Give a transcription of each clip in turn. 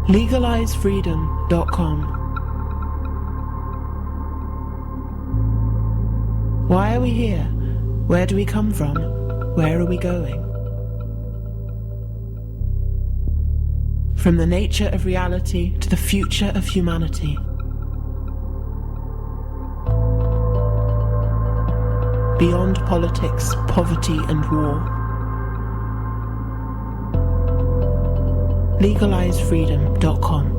LegalizeFreedom.com. Why are we here? Where do we come from? Where are we going? From the nature of reality to the future of humanity. Beyond politics, poverty and war. LegalizeFreedom.com.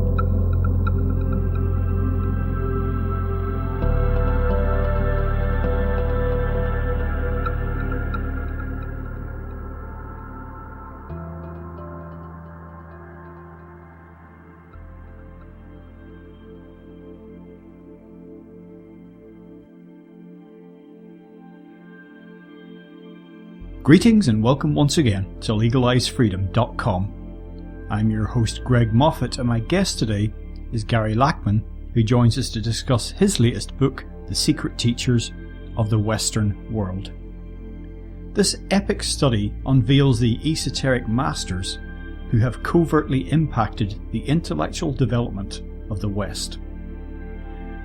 Greetings and welcome once again to LegalizeFreedom.com. I'm your host Greg Moffat, and my guest today is Gary Lachman, who joins us to discuss his latest book, The Secret Teachers of the Western World. This epic study unveils the esoteric masters who have covertly impacted the intellectual development of the West.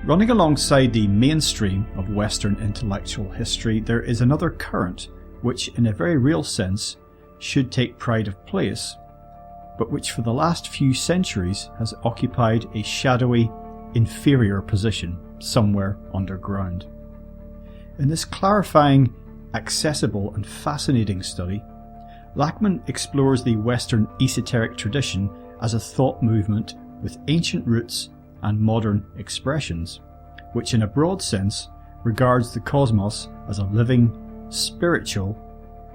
Running alongside the mainstream of Western intellectual history, there is another current which in a very real sense should take pride of place, but which for the last few centuries has occupied a shadowy, inferior position somewhere underground. In this clarifying, accessible and fascinating study, Lachman explores the Western esoteric tradition as a thought movement with ancient roots and modern expressions, which in a broad sense regards the cosmos as a living, spiritual,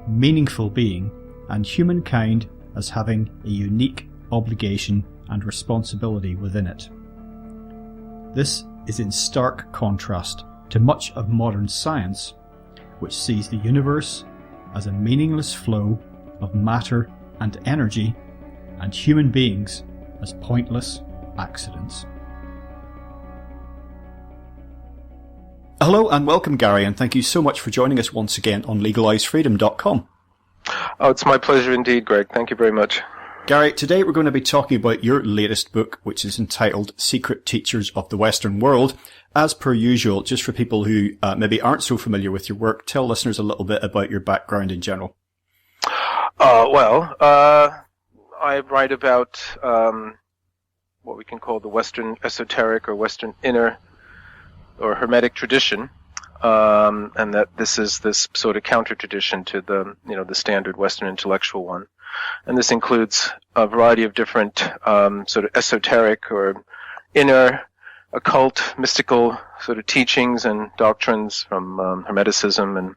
meaningful being, and humankind as having a unique obligation and responsibility within it. This is in stark contrast to much of modern science, which sees the universe as a meaningless flow of matter and energy, and human beings as pointless accidents. Hello and welcome, Gary, and thank you so much for joining us once again on LegalizeFreedom.com. Oh, it's my pleasure indeed, Greg. Thank you very much. Gary, today we're going to be talking about your latest book, which is entitled Secret Teachers of the Western World. As per usual, just for people who maybe aren't so familiar with your work, tell listeners a little bit about your background in general. I write about what we can call the Western esoteric or Western inner or Hermetic tradition, and that this is this sort of counter tradition to the standard Western intellectual one, and this includes a variety of different sort of esoteric or inner, occult, mystical sort of teachings and doctrines from Hermeticism and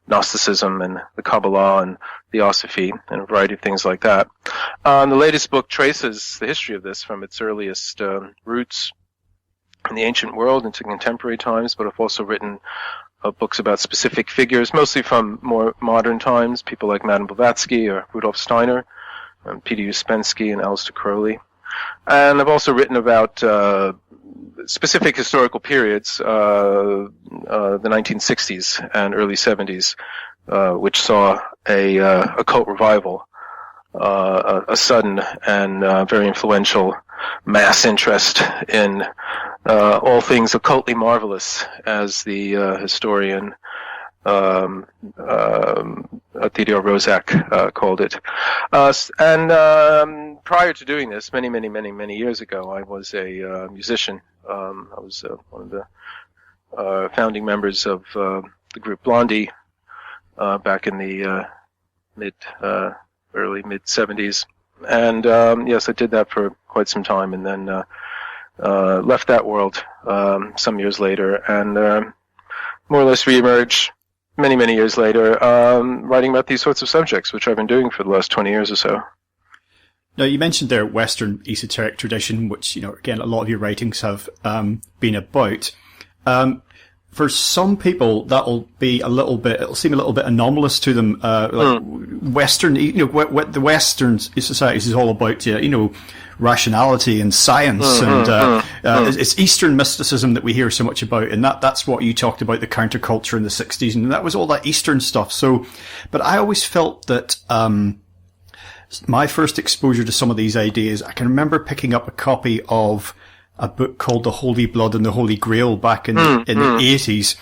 Gnosticism and the Kabbalah and Theosophy and a variety of things like that. The latest book traces the history of this from its earliest roots in the ancient world into contemporary times, but I've also written books about specific figures, mostly from more modern times, people like Madame Blavatsky or Rudolf Steiner, Peter Uspensky and Aleister Crowley. And I've also written about specific historical periods, the 1960s and early 70s, which saw a occult revival, a sudden and very influential mass interest in all things occultly marvelous, as the historian Theodore Roszak called it. And prior to doing this, many years ago, I was a musician. I was one of the founding members of the group Blondie back in the early mid 70s. And yes, I did that for quite some time, and then left that world some years later, and more or less reemerged many years later, writing about these sorts of subjects, which I've been doing for the last 20 years or so. Now, you mentioned their Western esoteric tradition, which, again, a lot of your writings have been about. For some people, it'll seem a little bit anomalous to them. Western, what the Western society is all about, rationality and science, it's Eastern mysticism that we hear so much about, and that's what you talked about, the counterculture in the 60s, and that was all that Eastern stuff. So, but I always felt that, my first exposure to some of these ideas, I can remember picking up a copy of a book called The Holy Blood and the Holy Grail back in the 80s.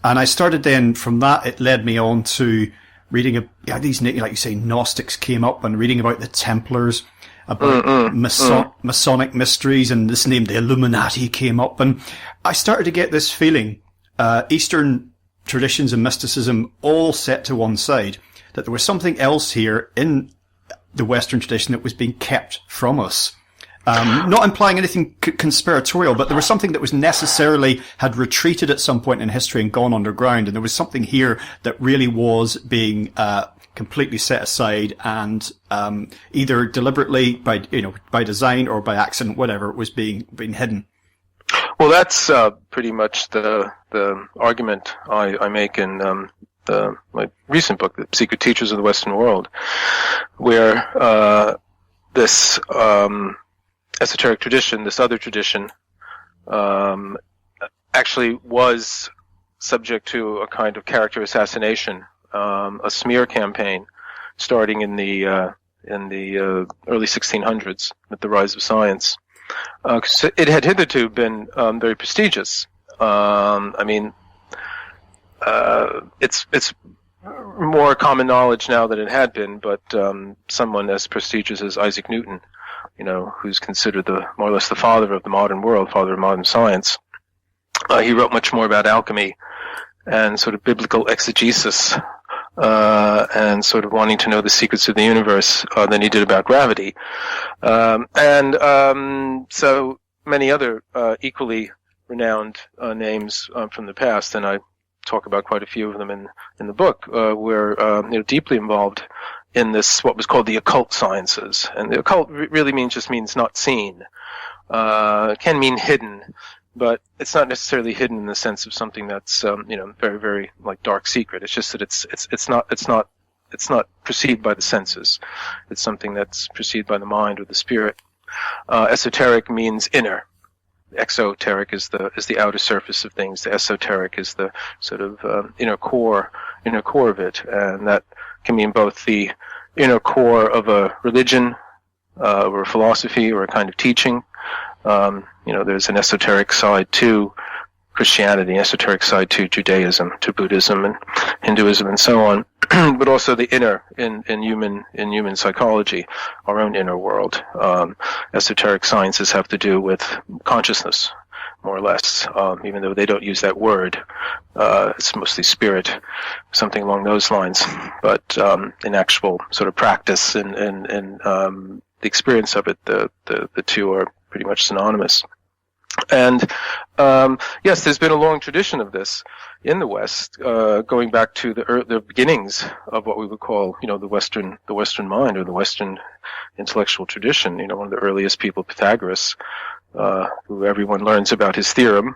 And I started then, from that, it led me on to reading these, like you say, Gnostics came up, and reading about the Templars, about Masonic mysteries, and this name, the Illuminati, came up. And I started to get this feeling, Eastern traditions and mysticism all set to one side, that there was something else here in the Western tradition that was being kept from us. Not implying anything conspiratorial, but there was something that was necessarily had retreated at some point in history and gone underground, and there was something here that really was being completely set aside, and either deliberately by design or by accident, whatever, it was being hidden. Well, that's pretty much the argument I make in my recent book, The Secret Teachers of the Western World, where this esoteric tradition, this other tradition, actually was subject to a kind of character assassination, a smear campaign, starting in the early 1600s with the rise of science. It had hitherto been very prestigious. It's more common knowledge now than it had been, but someone as prestigious as Isaac Newton, who's considered more or less the father of the modern world, father of modern science. He wrote much more about alchemy and sort of biblical exegesis, and sort of wanting to know the secrets of the universe than he did about gravity. So many other equally renowned names from the past, and I talk about quite a few of them in the book, were deeply involved in this, what was called the occult sciences. And the occult really means not seen. It can mean hidden, but it's not necessarily hidden in the sense of something that's very, very like dark secret. It's just that it's not perceived by the senses. It's something that's perceived by the mind or the spirit. Esoteric means inner. Exoteric is the outer surface of things. The esoteric is the sort of inner core of it, and that can mean both the inner core of a religion, or a philosophy, or a kind of teaching. There's an esoteric side to Christianity, an esoteric side to Judaism, to Buddhism and Hinduism, and so on. But also the inner in human psychology, our own inner world. Esoteric sciences have to do with consciousness, more or less, even though they don't use that word. It's mostly spirit, something along those lines. But in actual sort of practice and the experience of it, the two are pretty much synonymous. And yes, there's been a long tradition of this in the West, going back to the beginnings of what we would call, the Western mind, or the Western intellectual tradition. One of the earliest people, Pythagoras, who everyone learns about his theorem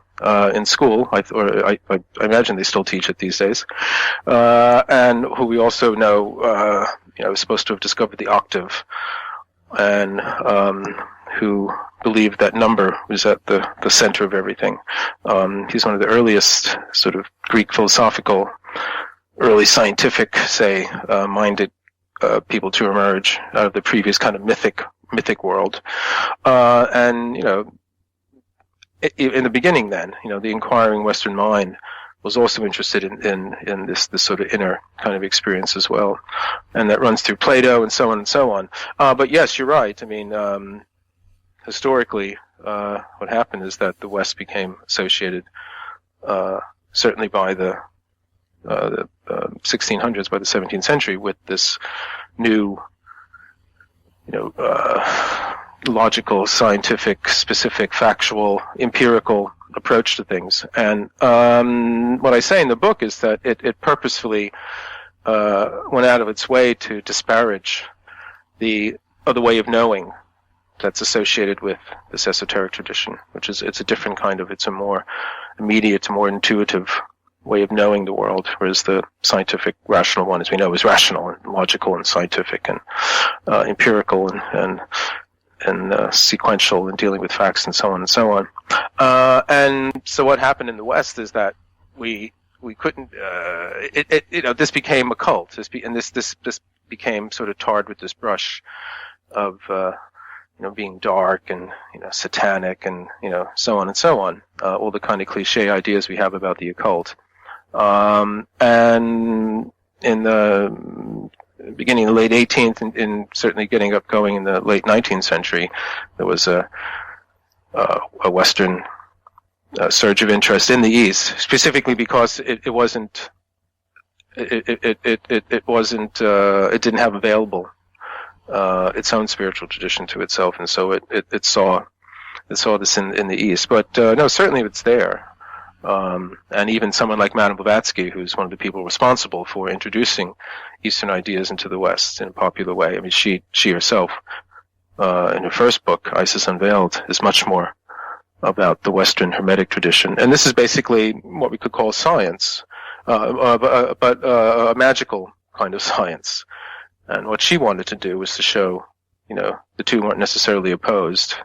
in school. I imagine they still teach it these days, and who we also know, was supposed to have discovered the octave, and who believed that number was at the center of everything. He's one of the earliest sort of Greek philosophical, early scientific, minded people to emerge out of the previous kind of mythic world. And in the beginning, then, the inquiring Western mind was also interested in this sort of inner kind of experience as well, and that runs through Plato and so on and so on. But yes, you're right. I mean, historically, what happened is that the West became associated, certainly by the 1600s, by the 17th century, with this new, logical, scientific, specific, factual, empirical approach to things. And what I say in the book is that it purposefully went out of its way to disparage the other way of knowing that's associated with this esoteric tradition, which is, it's a more immediate, more intuitive way of knowing the world, whereas the scientific, rational one, as we know, is rational and logical and scientific and empirical and sequential and dealing with facts and so on and so on. And so what happened in the West is that we couldn't, this became a cult. This became sort of tarred with this brush of being dark and satanic and so on and so on, all the kind of cliche ideas we have about the occult. And in the beginning of the late 18th and certainly getting up going in the late 19th century, there was a Western surge of interest in the East, specifically because it didn't have available its own spiritual tradition to itself, and so it saw this in the East. But no, certainly it's there. And even someone like Madame Blavatsky, who's one of the people responsible for introducing Eastern ideas into the West in a popular way. I mean, she herself, in her first book, Isis Unveiled, is much more about the Western Hermetic tradition. And this is basically what we could call science, but a magical kind of science. And what she wanted to do was to show, the two weren't necessarily opposed,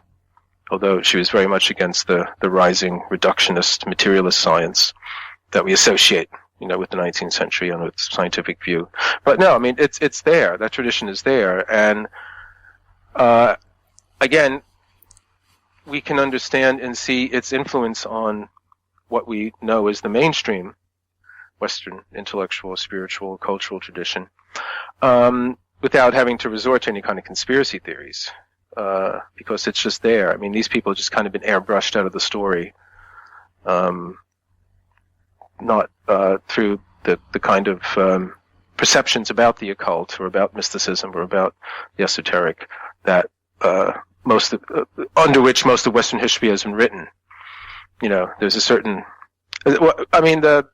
although she was very much against the rising reductionist materialist science that we associate, with the 19th century and its scientific view. But no, I mean, it's there. That tradition is there. And, again, we can understand and see its influence on what we know as the mainstream Western intellectual, spiritual, cultural tradition, without having to resort to any kind of conspiracy theories. Because it's just there. I mean, these people have just kind of been airbrushed out of the story, not through the kind of perceptions about the occult or about mysticism or about the esoteric that under which most of Western history has been written. There's a certain. I mean, the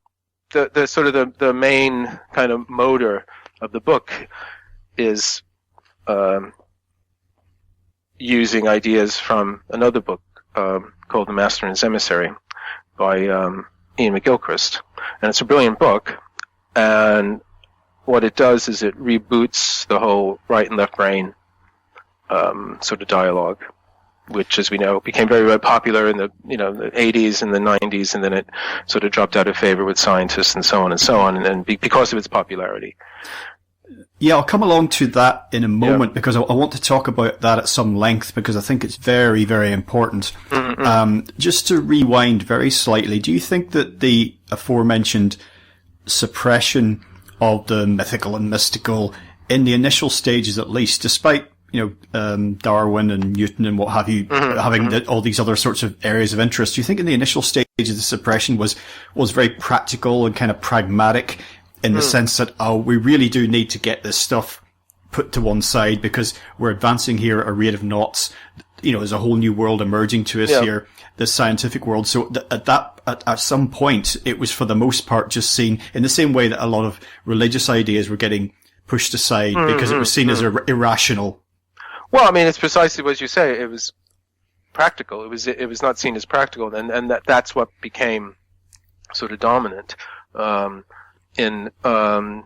sort of the main kind of motor of the book is. Using ideas from another book called The Master and His Emissary by Ian McGilchrist. And it's a brilliant book, and what it does is it reboots the whole right and left brain sort of dialogue, which, as we know, became very, very popular in the the 80s and the 90s, and then it sort of dropped out of favor with scientists and so on, and because of its popularity. Yeah, I'll come along to that in a moment because I want to talk about that at some length because I think it's very, very important. Mm-hmm. Just to rewind very slightly, do you think that the aforementioned suppression of the mythical and mystical in the initial stages, at least, despite Darwin and Newton and what have you having all these other sorts of areas of interest, do you think in the initial stages the suppression was very practical and kind of pragmatic? In the sense that, we really do need to get this stuff put to one side because we're advancing here at a rate of knots. There's a whole new world emerging to us here, the scientific world. So at some point, it was for the most part just seen in the same way that a lot of religious ideas were getting pushed aside because it was seen as irrational. Well, I mean, it's precisely what you say. It was practical. It was not seen as practical, and that's what became sort of dominant. In not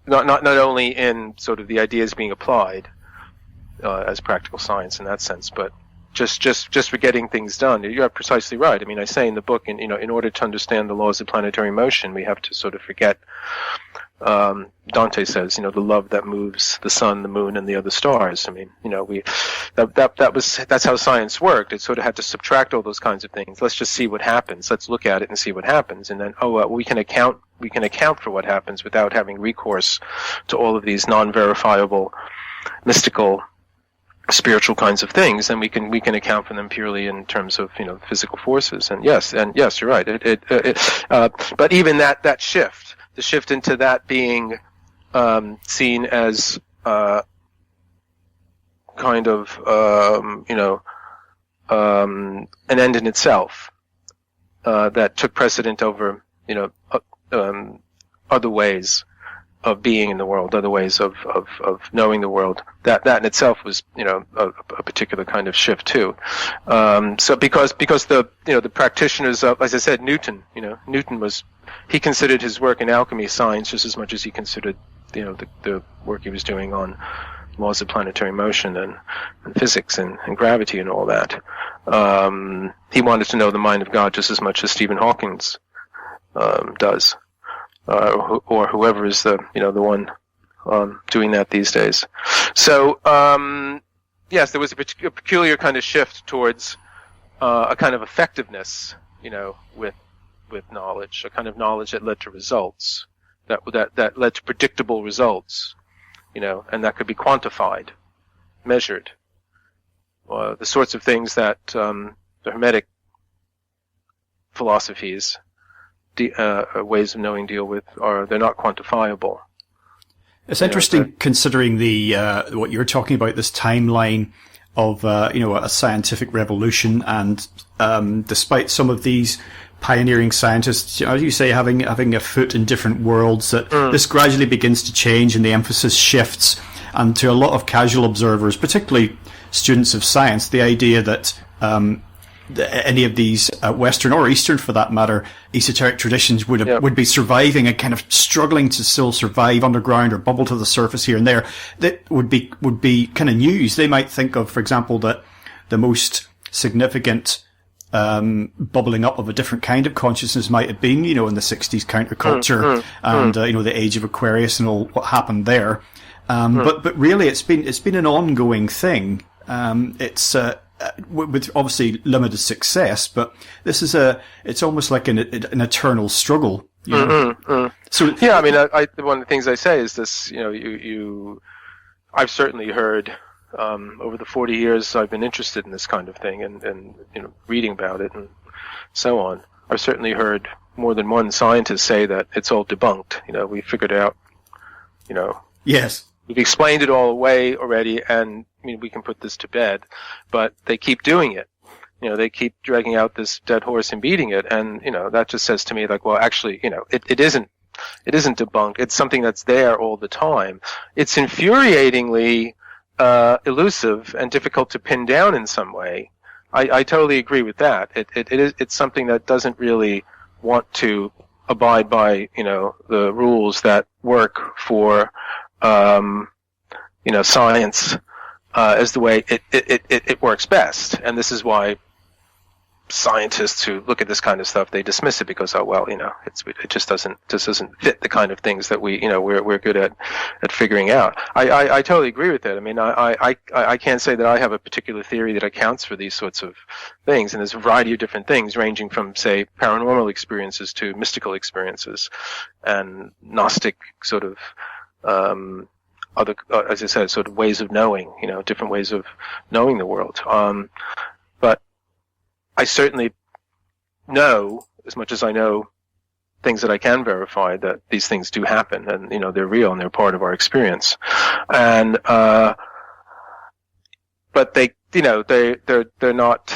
only in sort of the ideas being applied as practical science in that sense, but just for getting things done. You're precisely right. I mean, I say in the book, in order to understand the laws of planetary motion, we have to sort of forget. Dante says, the love that moves the sun, the moon, and the other stars. I mean, that's how science worked. It sort of had to subtract all those kinds of things. Let's just see what happens. Let's look at it and see what happens, and then we can account for what happens without having recourse to all of these non-verifiable, mystical, spiritual kinds of things. And we can account for them purely in terms of physical forces. And yes, you're right. But even that shift. The shift into that being seen as kind of an end in itself that took precedent over other ways of being in the world, other ways of knowing the world. That in itself was a particular kind of shift too. So because the practitioners of, as I said, Newton he considered his work in alchemy science just as much as he considered the work he was doing on laws of planetary motion and physics and gravity and all that. He wanted to know the mind of God just as much as Stephen Hawking does. Or whoever is the one doing that these days. So yes, there was a peculiar kind of shift towards a kind of effectiveness, with knowledge, a kind of knowledge that led to results, that led to predictable results, and that could be quantified, measured. The sorts of things that the Hermetic philosophies, ways of knowing, deal with they're not quantifiable. It's interesting considering the what you're talking about, this timeline of a scientific revolution, and despite some of these pioneering scientists, as you say, having a foot in different worlds, that this gradually begins to change and the emphasis shifts. And to a lot of casual observers, particularly students of science, the idea that any of these Western or Eastern, for that matter, esoteric traditions would be surviving and kind of struggling to still survive underground or bubble to the surface here and there, that would be kind of news. They might think of, for example, that the most significant bubbling up of a different kind of consciousness might have been, in the 60s counterculture and the age of Aquarius and all what happened there. But really, it's been an ongoing thing. It's with obviously limited success, but this is it's almost like an eternal struggle. So yeah, I mean, one of the things I say is this. I've certainly heard over the 40 years I've been interested in this kind of thing and reading about it and so on. I've certainly heard more than one scientist say that it's all debunked. We figured out. Yes. We've explained it all away already, and we can put this to bed, but they keep doing it. They keep dragging out this dead horse and beating it, and that just says to me, like, well, actually, it isn't debunked. It's something that's there all the time. It's infuriatingly elusive and difficult to pin down in some way. I totally agree with that. It's something that doesn't really want to abide by the rules that work for science as the way it works best. And this is why scientists who look at this kind of stuff, they dismiss it because, it just doesn't fit the kind of things that we're good at figuring out. I totally agree with that. I mean, I can't say that I have a particular theory that accounts for these sorts of things, and there's a variety of different things ranging from, say, paranormal experiences to mystical experiences and Gnostic sort of other, as I said, sort of ways of knowing, different ways of knowing the world. But I certainly know, as much as I know things that I can verify, that these things do happen, and they're real and they're part of our experience. And but they're not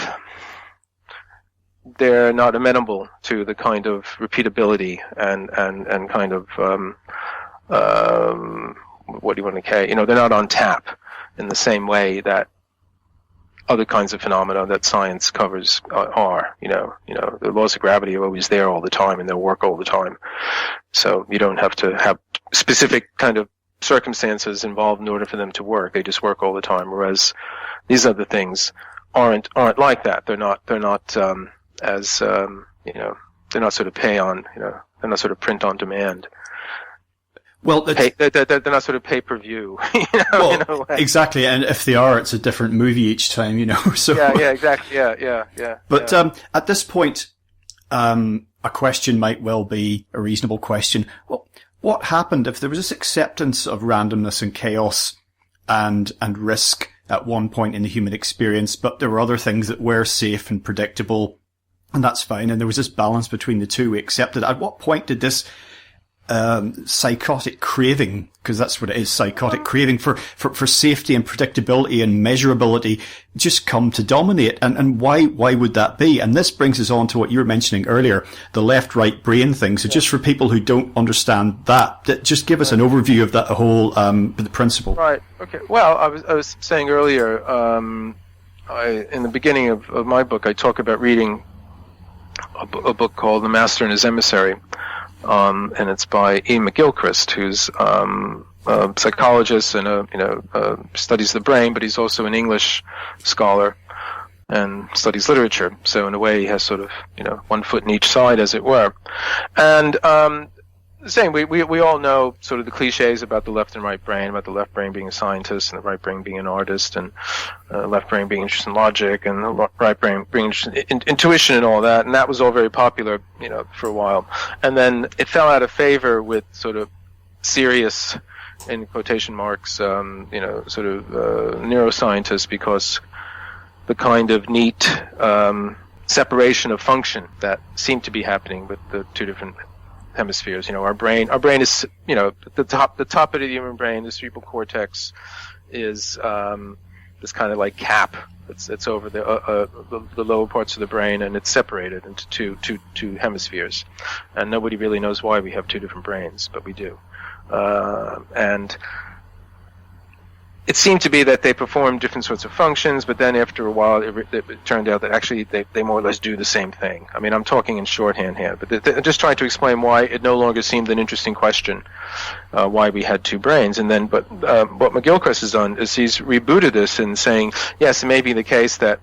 amenable to the kind of repeatability and kind of what do you want to say? They're not on tap in the same way that other kinds of phenomena that science covers are. The laws of gravity are always there all the time, and they'll work all the time. So you don't have to have specific kind of circumstances involved in order for them to work. They just work all the time. Whereas these other things aren't like that. They're not as they're not sort of they're not sort of print on demand. Well, they're not sort of pay-per-view, exactly. And if they are, it's a different movie each time, So yeah, exactly. Yeah. But at this point, a question might well be a reasonable question. Well, what happened if there was this acceptance of randomness and chaos and risk at one point in the human experience, but there were other things that were safe and predictable, and that's fine. And there was this balance between the two we accepted. At what point did this psychotic craving, because that's what it is, psychotic craving for safety and predictability and measurability just come to dominate? And why would that be? And this brings us on to what you were mentioning earlier, the left-right brain thing. So just for people who don't understand that just give us an overview of that whole the principle. Right. Okay. Well, I was saying earlier, in the beginning of my book, I talk about reading a book called The Master and His Emissary. And it's by Ian McGilchrist, who's a psychologist and studies the brain, but he's also an English scholar and studies literature. So in a way, he has sort of one foot in each side, as it were. And saying we all know sort of the cliches about the left and right brain, about the left brain being a scientist and the right brain being an artist, and left brain being interested in logic and the right brain being interested in intuition and all that. And that was all very popular, for a while. And then it fell out of favor with sort of serious, in quotation marks, sort of neuroscientists, because the kind of neat separation of function that seemed to be happening with the two different hemispheres. Our brain is, the top of the human brain, the cerebral cortex, is this kind of like cap. It's over the lower parts of the brain, and it's separated into two hemispheres. And nobody really knows why we have two different brains, but we do. And it seemed to be that they performed different sorts of functions, but then after a while it turned out that actually they more or less do the same thing. I mean, I'm talking in shorthand here, but they're just trying to explain why it no longer seemed an interesting question, why we had two brains. And then, but what McGilchrist has done is he's rebooted this and saying, yes, it may be the case that,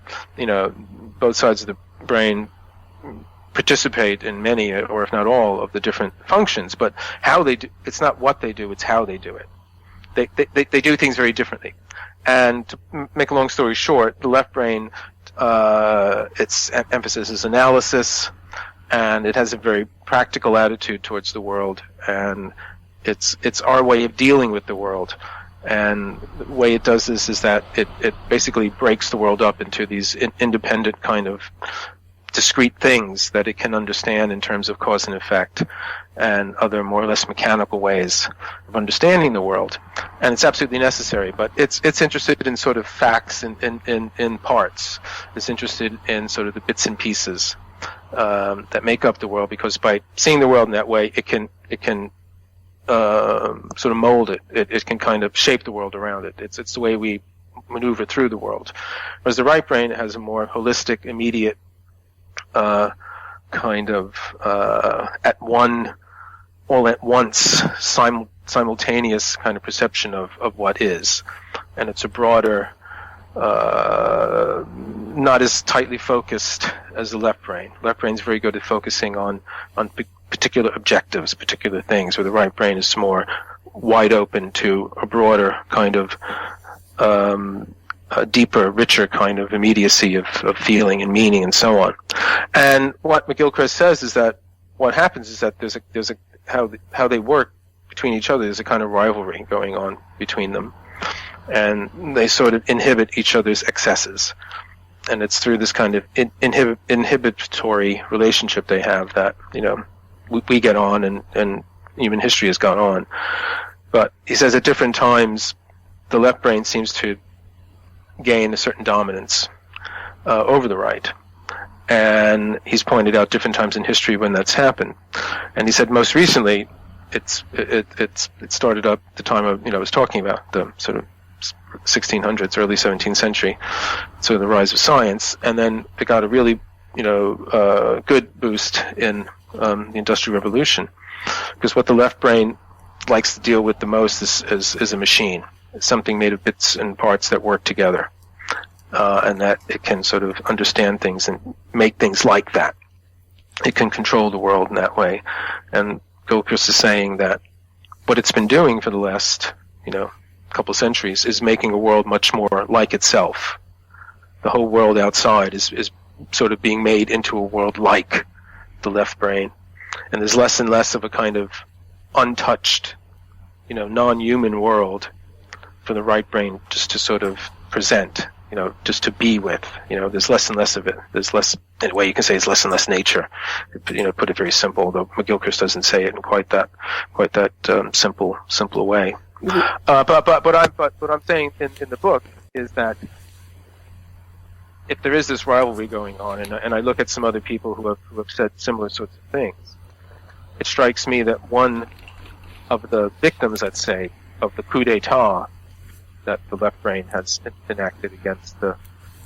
both sides of the brain participate in many, or if not all, of the different functions, but how they do, it's not what they do, it's how they do it. They do things very differently. And to make a long story short, the left brain, its emphasis is analysis, and it has a very practical attitude towards the world, and it's our way of dealing with the world. And the way it does this is that it basically breaks the world up into these independent kind of discrete things that it can understand in terms of cause and effect and other more or less mechanical ways of understanding the world. And it's absolutely necessary, but it's interested in sort of facts in parts. It's interested in sort of the bits and pieces that make up the world, because by seeing the world in that way, it can sort of mold it. It can kind of shape the world around it. It's the way we maneuver through the world. Whereas the right brain has a more holistic, immediate kind of all at once, simultaneous kind of perception of what is, and it's a broader, not as tightly focused as the left brain. Left brain's very good at focusing on particular objectives, particular things, where the right brain is more wide open to a broader kind of a deeper, richer kind of immediacy of feeling and meaning and so on. And what McGilchrist says is that what happens is that there's a how they work between each other. There's a kind of rivalry going on between them, and they sort of inhibit each other's excesses. And it's through this kind of inhibitory relationship they have that we get on, and human history has gone on. But he says at different times the left brain seems to gain a certain dominance over the right, and he's pointed out different times in history when that's happened. And he said most recently it started up the time of I was talking about the sort of 1600s, early 17th century, so the rise of science, and then it got a really good boost in the Industrial Revolution, because what the left brain likes to deal with the most is a machine. It's something made of bits and parts that work together, and that it can sort of understand things and make things like that. It can control the world in that way. And Gilchrist is saying that what it's been doing for the last, couple centuries is making a world much more like itself. The whole world outside is sort of being made into a world like the left brain. And there's less and less of a kind of untouched, non-human world for the right brain just to sort of present, just to be with. There's less and less of it. There's less, in a way you can say it's less and less nature. Put it very simple, though McGilchrist doesn't say it in quite that simple a way. But what I'm saying in the book is that if there is this rivalry going on, and I look at some other people who have said similar sorts of things, it strikes me that one of the victims, let's say, of the coup d'état that the left brain has enacted against the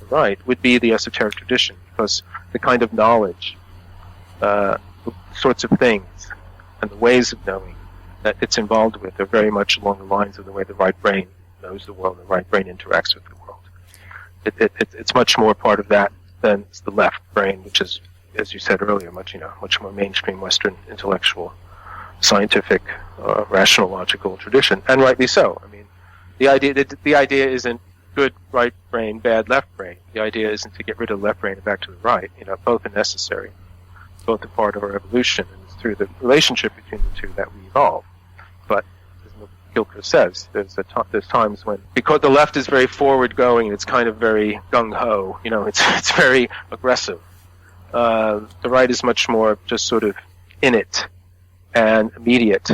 right would be the esoteric tradition, because the kind of knowledge, the sorts of things, and the ways of knowing that it's involved with are very much along the lines of the way the right brain knows the world, the right brain interacts with the world. It's much more part of that than the left brain, which is, as you said earlier, much more mainstream Western intellectual scientific, rational, logical tradition, and rightly so. I mean, the idea isn't good right brain, bad left brain. The idea isn't to get rid of the left brain and back to the right. Both are necessary. Both are part of our evolution, and it's through the relationship between the two that we evolve. But as Gilchrist says, there's times when, because the left is very forward-going, it's kind of very gung-ho. It's very aggressive. The right is much more just sort of in it and immediate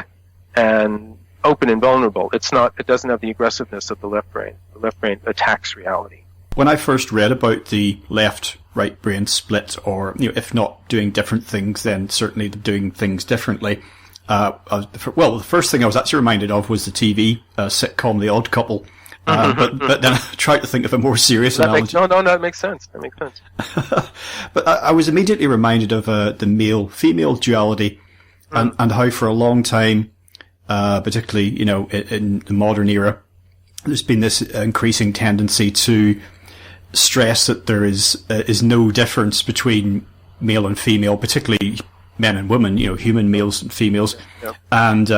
and open and vulnerable. It doesn't have the aggressiveness of the left brain. The left brain attacks reality. When I first read about the left-right brain split, or if not doing different things, then certainly doing things differently, the first thing I was actually reminded of was the TV sitcom The Odd Couple. But then I tried to think of a more serious analogy. No, it makes sense. That makes sense. But I was immediately reminded of the male-female duality, and how for a long time, particularly in the modern era, there's been this increasing tendency to stress that there is no difference between male and female, particularly men and women, human males and females, yep. And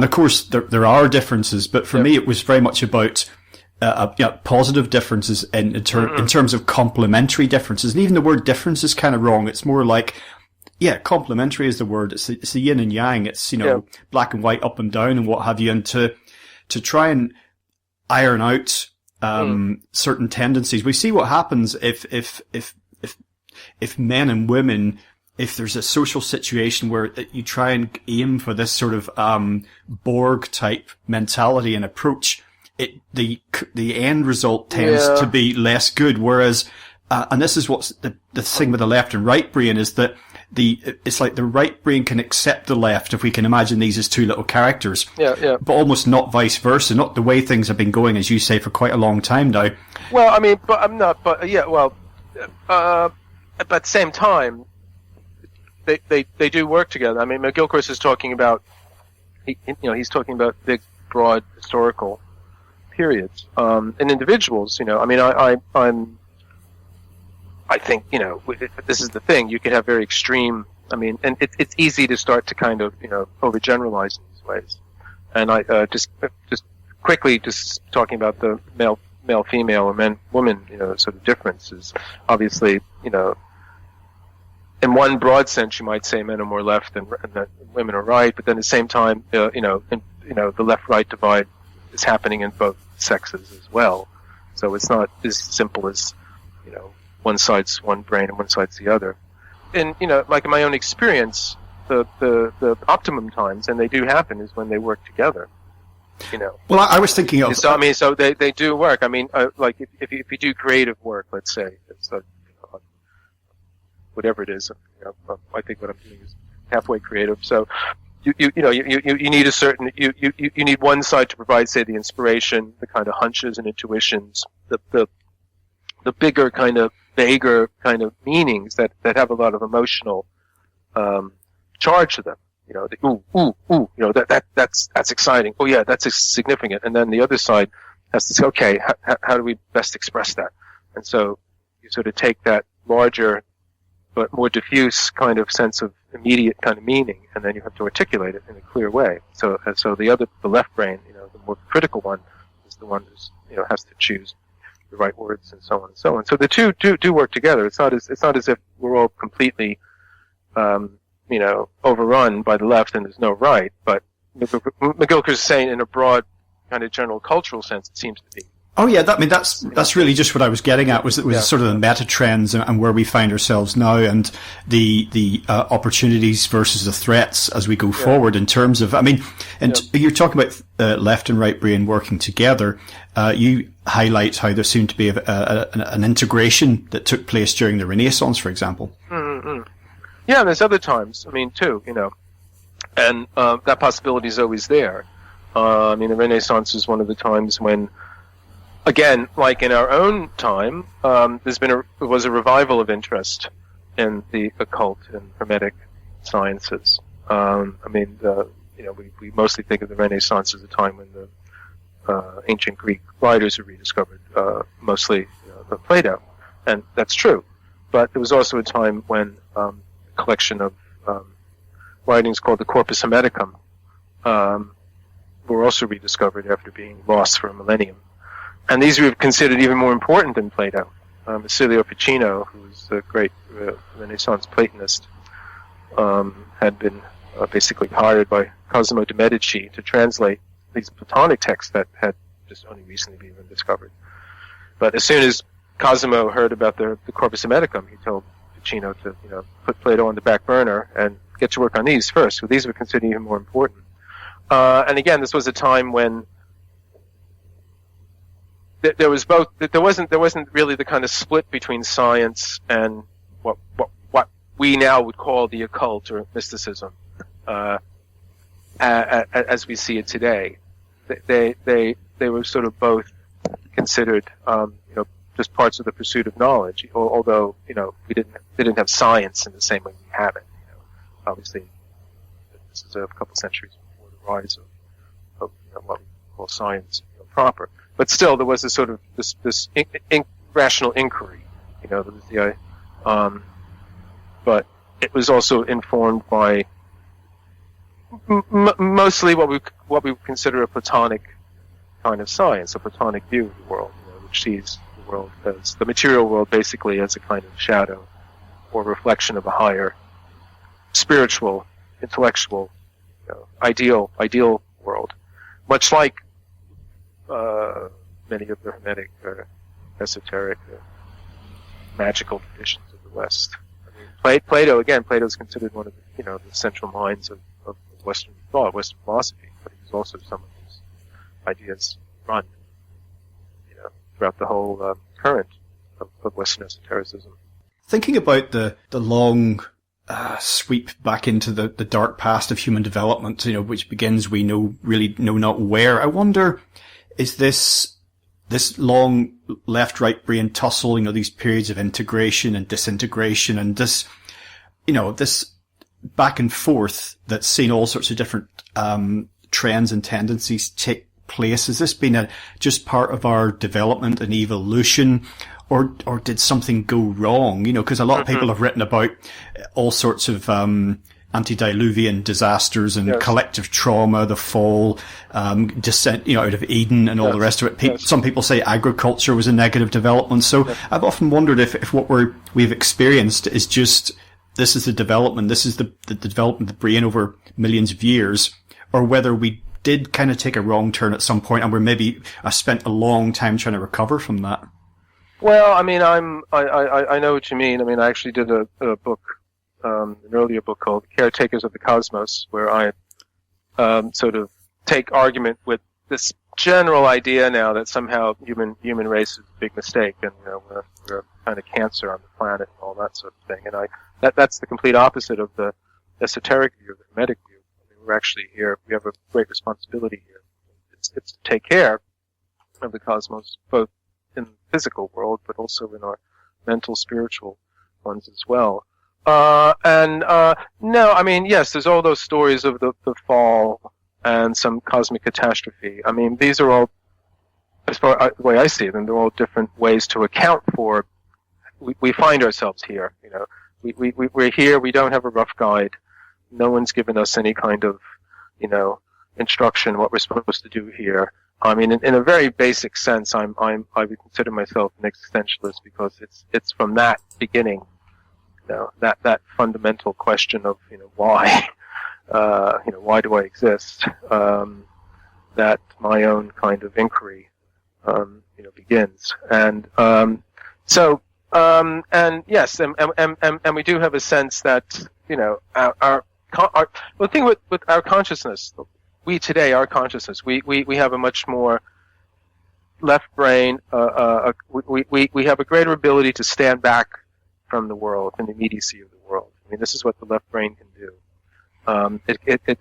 of course there are differences, but for me it was very much about positive differences in terms of complementary differences, and even the word difference is kind of wrong. It's more like, complementary is the word. It's the yin and yang. It's black and white, up and down, and what have you, and to try and iron out certain tendencies. We see what happens if men and women, if there's a social situation where you try and aim for this sort of Borg type mentality and approach, the end result tends to be less good. Whereas, and this is what's the thing with the left and right brain, is that it's like the right brain can accept the left, if we can imagine these as two little characters. But almost not vice versa, not the way things have been going, as you say, for quite a long time now. Well, I mean, but I'm not, but at the same time, they do work together. I mean, McGilchrist is talking about, he's talking about big, broad historical periods, and individuals. I think, this is the thing. You could have very extreme. I mean, and it's easy to start to kind of, overgeneralize in these ways. And I just quickly talking about the male, female, or men, woman, sort of differences. Obviously, in one broad sense, you might say men are more left and women are right. But then at the same time, the left-right divide is happening in both sexes as well. So it's not as simple as, one side's one brain and one side's the other. And, like in my own experience, the optimum times, and they do happen, is when they work together. Well, I was thinking of... So they do work. I mean, like if you do creative work, let's say, it's whatever it is, I think what I'm doing is halfway creative. So you need a certain, you need one side to provide, say, the inspiration, the kind of hunches and intuitions, the bigger kind of vaguer kind of meanings that have a lot of emotional charge to them. That's exciting. Oh yeah, that's significant. And then the other side has to say, okay, how do we best express that? And so you sort of take that larger but more diffuse kind of sense of immediate kind of meaning, and then you have to articulate it in a clear way. So the left brain, the more critical one, is the one who's has to choose the right words and so on and so on. So the two do work together. It's not as if we're all completely, overrun by the left and there's no right. But McGilchrist is saying in a broad kind of general cultural sense, it seems to be. Oh yeah, that's really just what I was getting at, was sort of the meta trends and where we find ourselves now, and the opportunities versus the threats as we go forward in terms of, you're talking about left and right brain working together. You highlight how there seemed to be an integration that took place during the Renaissance, for example. Mm-hmm. Yeah, and there's other times, too, and that possibility is always there. The Renaissance is one of the times when, again, like in our own time, there was a revival of interest in the occult and hermetic sciences. We mostly think of the Renaissance as a time when the ancient Greek writers were rediscovered, mostly Plato, and that's true. But there was also a time when a collection of writings called the Corpus Hermeticum were also rediscovered after being lost for a millennium. And these were considered even more important than Plato. Basilio Ficino, who was a great Renaissance Platonist, had been basically hired by Cosimo de' Medici to translate these Platonic texts that had just only recently been discovered. But as soon as Cosimo heard about the Corpus Hermeticum, he told Ficino to put Plato on the back burner and get to work on these first. So these were considered even more important. And again, this was a time when there was both. There wasn't really the kind of split between science and what we now would call the occult or mysticism, as we see it today. They were sort of both considered, just parts of the pursuit of knowledge. Although we didn't have science in the same way we have it. Obviously, this is a couple centuries before the rise of what we call science proper. But still, there was a sort of this rational inquiry. There was but it was also informed by mostly what we would consider a Platonic kind of science, a Platonic view of the world, which sees the world as the material world basically as a kind of shadow or reflection of a higher spiritual, intellectual, ideal world, much like many of the Hermetic, esoteric, magical traditions of the West. I mean, Plato is considered one of the central minds of Western thought, Western philosophy, but he was also some of his ideas run, throughout the whole current of Western esotericism. Thinking about the long sweep back into the dark past of human development, which begins we know not where. I wonder, is this long left-right brain tussle, these periods of integration and disintegration and this back and forth that's seen all sorts of different trends and tendencies take place. Has this been just part of our development and evolution? Or did something go wrong? Because a lot of people have written about all sorts of antediluvian disasters and collective trauma, the fall, descent, out of Eden and all the rest of it. Some people say agriculture was a negative development. So I've often wondered if what we've experienced is just this is the development, this is the development of the brain over millions of years, or whether we did kind of take a wrong turn at some point and we're maybe spent a long time trying to recover from that. Well, I mean, I know what you mean. I mean, I actually did a book, an earlier book called Caretakers of the Cosmos, where I sort of take argument with this general idea now that somehow human race is a big mistake, and we're kind of cancer on the planet and all that sort of thing. And that's the complete opposite of the esoteric view, the Hermetic view. I mean, we're actually here. We have a great responsibility here. It's to take care of the cosmos, both in the physical world, but also in our mental, spiritual ones as well. No, I mean, yes, there's all those stories of the fall and some cosmic catastrophe. I mean, these are all, as far as the way I see them, they're all different ways to account for. We find ourselves here. We're here. We don't have a rough guide. No one's given us any kind of, instruction what we're supposed to do here. I mean, in a very basic sense, I would consider myself an existentialist because it's from that beginning, that fundamental question of, why, why do I exist, that my own kind of inquiry, begins. And, and yes, and we do have a sense that, the thing with our consciousness, we today, our consciousness, we have a much more left brain, we have a greater ability to stand back from the world, from the immediacy of the world. I mean, this is what the left brain can do.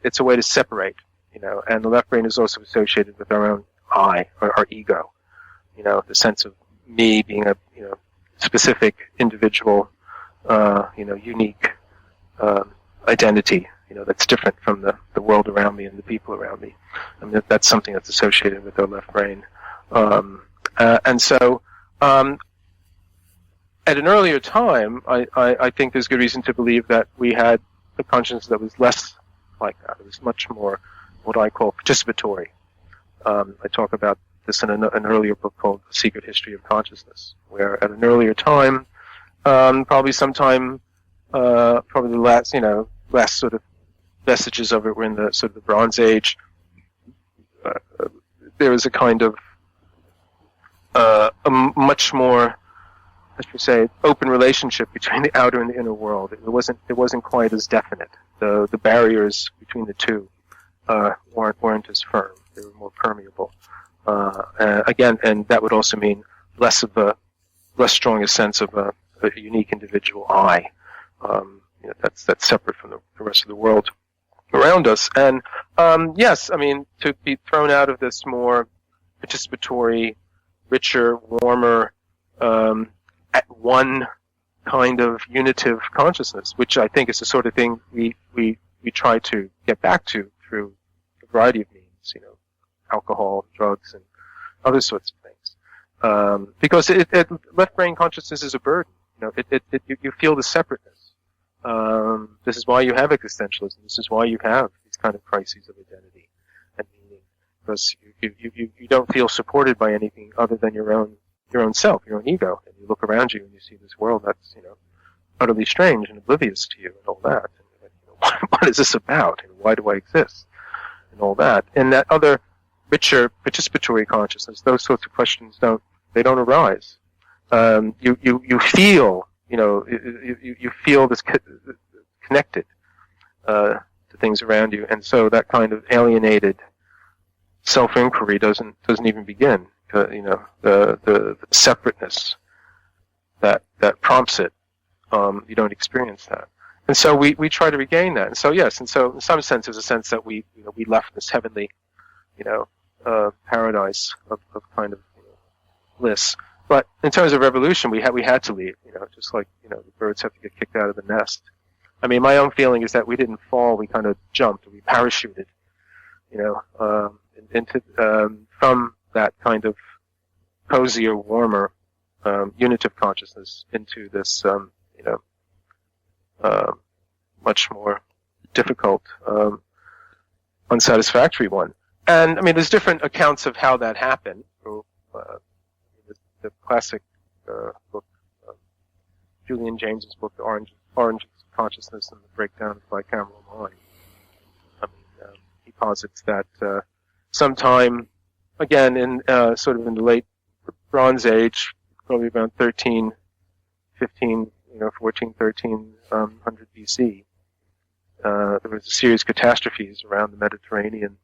It's a way to separate, and the left brain is also associated with our own I, or our ego, the sense of me being a, specific individual, unique, identity, that's different from the world around me and the people around me. I mean, that's something that's associated with our left brain. And so, at an earlier time, I think there's good reason to believe that we had a consciousness that was less like that. It was much more what I call participatory. I talk about this in an earlier book called The Secret History of Consciousness, where at an earlier time, probably the last sort of vestiges of it were in the sort of the Bronze Age. There was a kind of a much more, let's just say, open relationship between the outer and the inner world. It wasn't quite as definite. The barriers between the two weren't as firm. They were more permeable. Again, and that would also mean less strong a sense of a unique individual I. That's separate from the rest of the world around us. And yes, I mean, to be thrown out of this more participatory, richer, warmer, at one kind of unitive consciousness, which I think is the sort of thing we try to get back to through a variety of means, alcohol, drugs, and other sorts of things. Because left brain consciousness is a burden. You feel the separateness. This is why you have existentialism. This is why you have these kind of crises of identity and meaning, because you don't feel supported by anything other than your own self, your own ego. And you look around you and you see this world that's utterly strange and oblivious to you and all that. And, what is this about? And why do I exist? And all that. And that other richer participatory consciousness, those sorts of questions don't arise. You feel. You feel this connected to things around you, and so that kind of alienated self-inquiry doesn't even begin. The separateness that prompts it, you don't experience that, and so we try to regain that. And so yes, and so in some sense, there's a sense that we left this heavenly, paradise of kind of bliss. But in terms of revolution, we had to leave, just like, the birds have to get kicked out of the nest. I mean, my own feeling is that we didn't fall, we kind of jumped, we parachuted, into, from that kind of cozier, warmer, unitive consciousness into this, much more difficult, unsatisfactory one. And, I mean, there's different accounts of how that happened. The classic book, Julian James's book, The Orange Consciousness and the Breakdown of the Bicameral Mind. I mean, he posits that sometime, again, in sort of in the late Bronze Age, probably around 1300 BC, there was a series of catastrophes around the Mediterranean,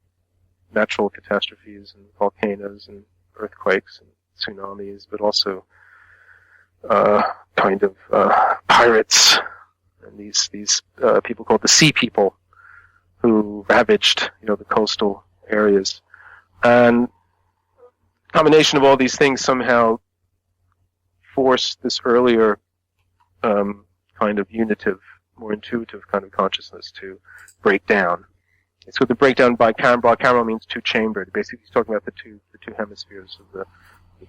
natural catastrophes and volcanoes and earthquakes and tsunamis, but also kind of pirates and these people called the Sea People, who ravaged the coastal areas, and a combination of all these things somehow forced this earlier kind of unitive, more intuitive kind of consciousness to break down. It's what the breakdown bicameral means, two-chambered. Basically, he's talking about the two hemispheres of the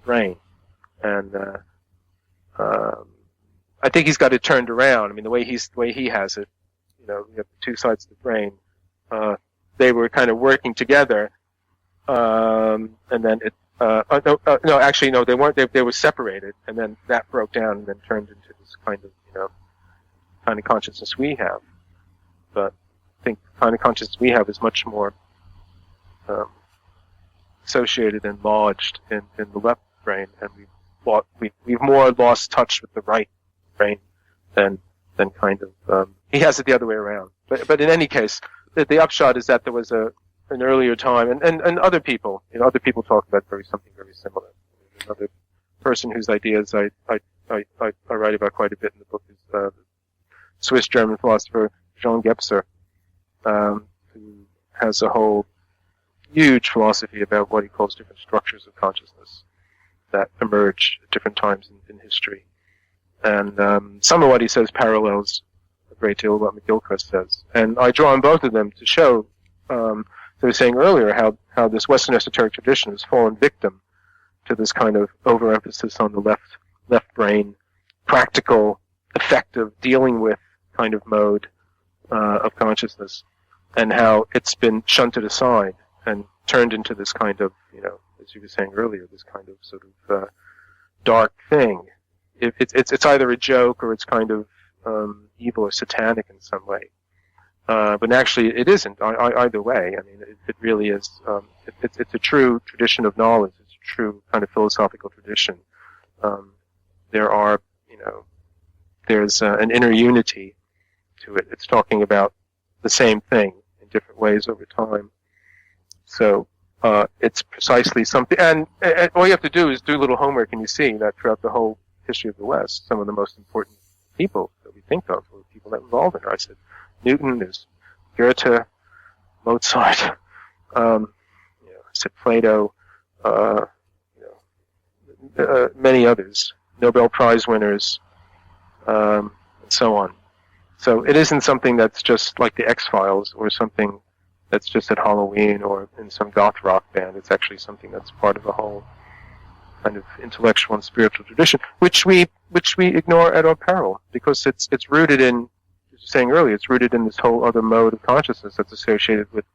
brain, and I think he's got it turned around. I mean, the way he has it, you have the two sides of the brain. They were kind of working together, and then it. No, they weren't. They were separated, and then that broke down, and then turned into this kind of consciousness we have. But I think the kind of consciousness we have is much more associated and lodged in the left brain, and we've more lost touch with the right brain than kind of he has it the other way around. But in any case, the upshot is that there was an earlier time, and other people talk about something very similar. Another person whose ideas I write about quite a bit in the book is the Swiss-German philosopher Jean Gebser, who has a whole huge philosophy about what he calls different structures of consciousness that emerge at different times in history. And some of what he says parallels a great deal of what McGilchrist says. And I draw on both of them to show, as I was saying earlier, how this Western esoteric tradition has fallen victim to this kind of overemphasis on the left brain, practical, effective, dealing with kind of mode of consciousness. and how it's been shunted aside and turned into this kind of, as you were saying earlier, this kind of sort of dark thing. It's either a joke or it's kind of evil or satanic in some way. But actually, it isn't. Either way, I mean, it really is. It's a true tradition of knowledge. It's a true kind of philosophical tradition. There are, there's an inner unity to it. It's talking about the same thing in different ways over time. So it's precisely something. And all you have to do is do a little homework, and you see that throughout the whole history of the West, some of the most important people that we think of were people that were involved in it. I said Newton, there's Goethe, Mozart, I said Plato, many others, Nobel Prize winners, and so on. So it isn't something that's just like the X-Files or something that's just at Halloween or in some goth rock band. It's actually something that's part of a whole kind of intellectual and spiritual tradition, which we ignore at our peril, because it's rooted in, as you were saying earlier, it's rooted in this whole other mode of consciousness that's associated with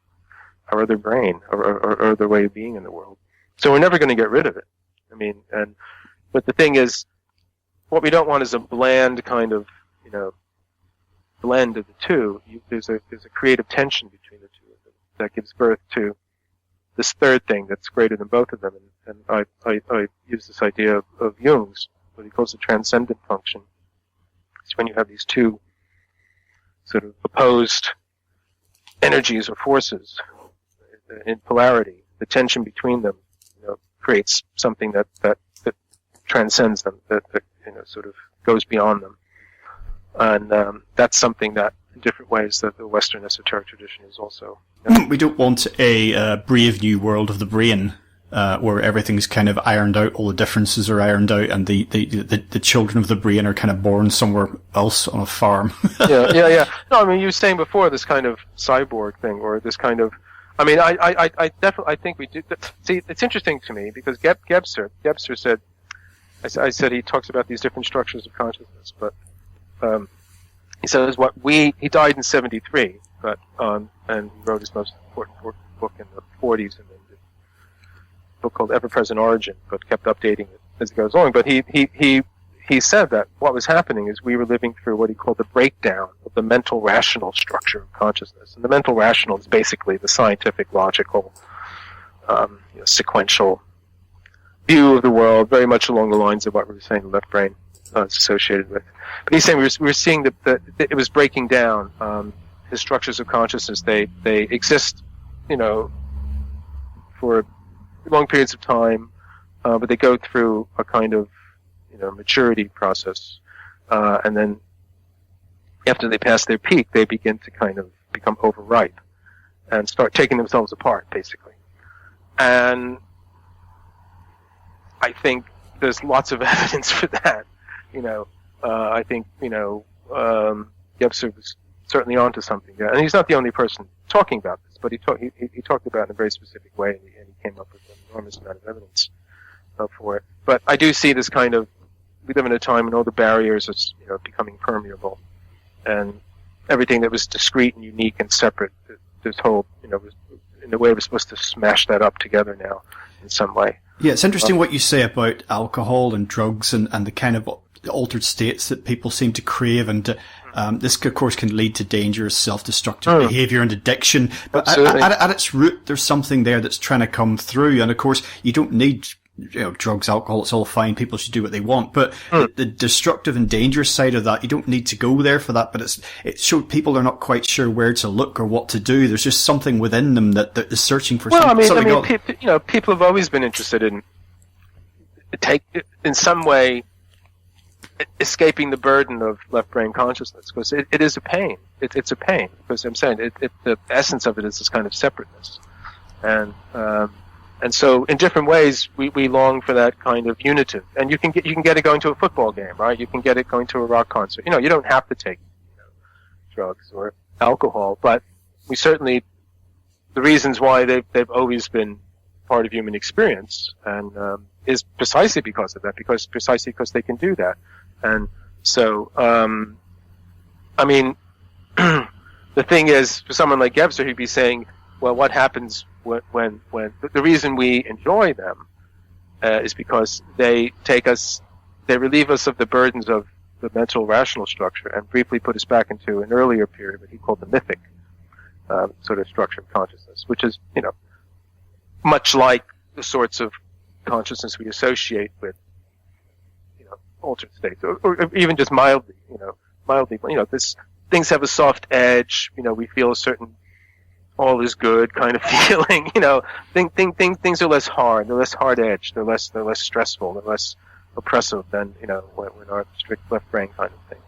our other brain or other way of being in the world. So we're never going to get rid of it. I mean, but the thing is, what we don't want is a bland kind of, blend of the two. There's a creative tension between the two of them that gives birth to this third thing that's greater than both of them. And I use this idea of Jung's, what he calls the transcendent function. It's when you have these two sort of opposed energies or forces in polarity. The tension between them, creates something that transcends them, that sort of goes beyond them. And that's something that, in different ways, that the Western esoteric tradition is also. We don't want a brave new world of the brain, where everything's kind of ironed out, all the differences are ironed out, and the children of the brain are kind of born somewhere else on a farm. Yeah. No, I mean, you were saying before this kind of cyborg thing, or this kind of. I mean, I definitely think we do. See, it's interesting to me because Gebser said. I said he talks about these different structures of consciousness, but he says he died in 1973, but and he wrote his most important book in the 1940s, and then did a book called Ever-Present Origin, but kept updating it as it goes along. But he said that what was happening is we were living through what he called the breakdown of the mental rational structure of consciousness, and the mental rational is basically the scientific, logical, sequential view of the world, very much along the lines of what we were saying the left brain is associated with. But he's saying we were seeing that it was breaking down. His structures of consciousness, they exist, for long periods of time, but they go through a kind of, maturity process, and then after they pass their peak, they begin to kind of become overripe and start taking themselves apart, basically. And I think there's lots of evidence for that. I think, Gebser was certainly onto something there. And he's not the only person talking about this, but he talked about it in a very specific way, and he came up with an enormous amount of evidence for it. But I do see this kind of, we live in a time when all the barriers are, becoming permeable, and everything that was discrete and unique and separate, this whole, in a way we're supposed to smash that up together now in some way. Yeah, it's interesting what you say about alcohol and drugs and the kind of altered states that people seem to crave, and this, of course, can lead to dangerous self-destructive behavior and addiction. But at its root, there's something there that's trying to come through, and of course, you don't need drugs, alcohol, it's all fine. People should do what they want. But the destructive and dangerous side of that, you don't need to go there for that. But it showed people are not quite sure where to look or what to do. There's just something within them that is searching for something. People have always been interested in in some way escaping the burden of left brain consciousness, because it is a pain. It's a pain, because I'm saying the essence of it is this kind of separateness, and so in different ways we long for that kind of unitive. And you can get it going to a football game, right? You can get it going to a rock concert. You don't have to take drugs or alcohol, but we certainly, the reasons why they've always been part of human experience, and is precisely because of that, precisely because they can do that. And so, the the thing is, for someone like Gebser, he'd be saying, well, what happens when the reason we enjoy them is because they relieve us of the burdens of the mental rational structure and briefly put us back into an earlier period, what he called the mythic sort of structure of consciousness, which is, much like the sorts of consciousness we associate with, altered states, or even just mildly, this, things have a soft edge, we feel a certain all is good kind of feeling, things are less hard, they're less hard edged, they're less stressful, they're less oppressive than, when our strict left brain kind of thing.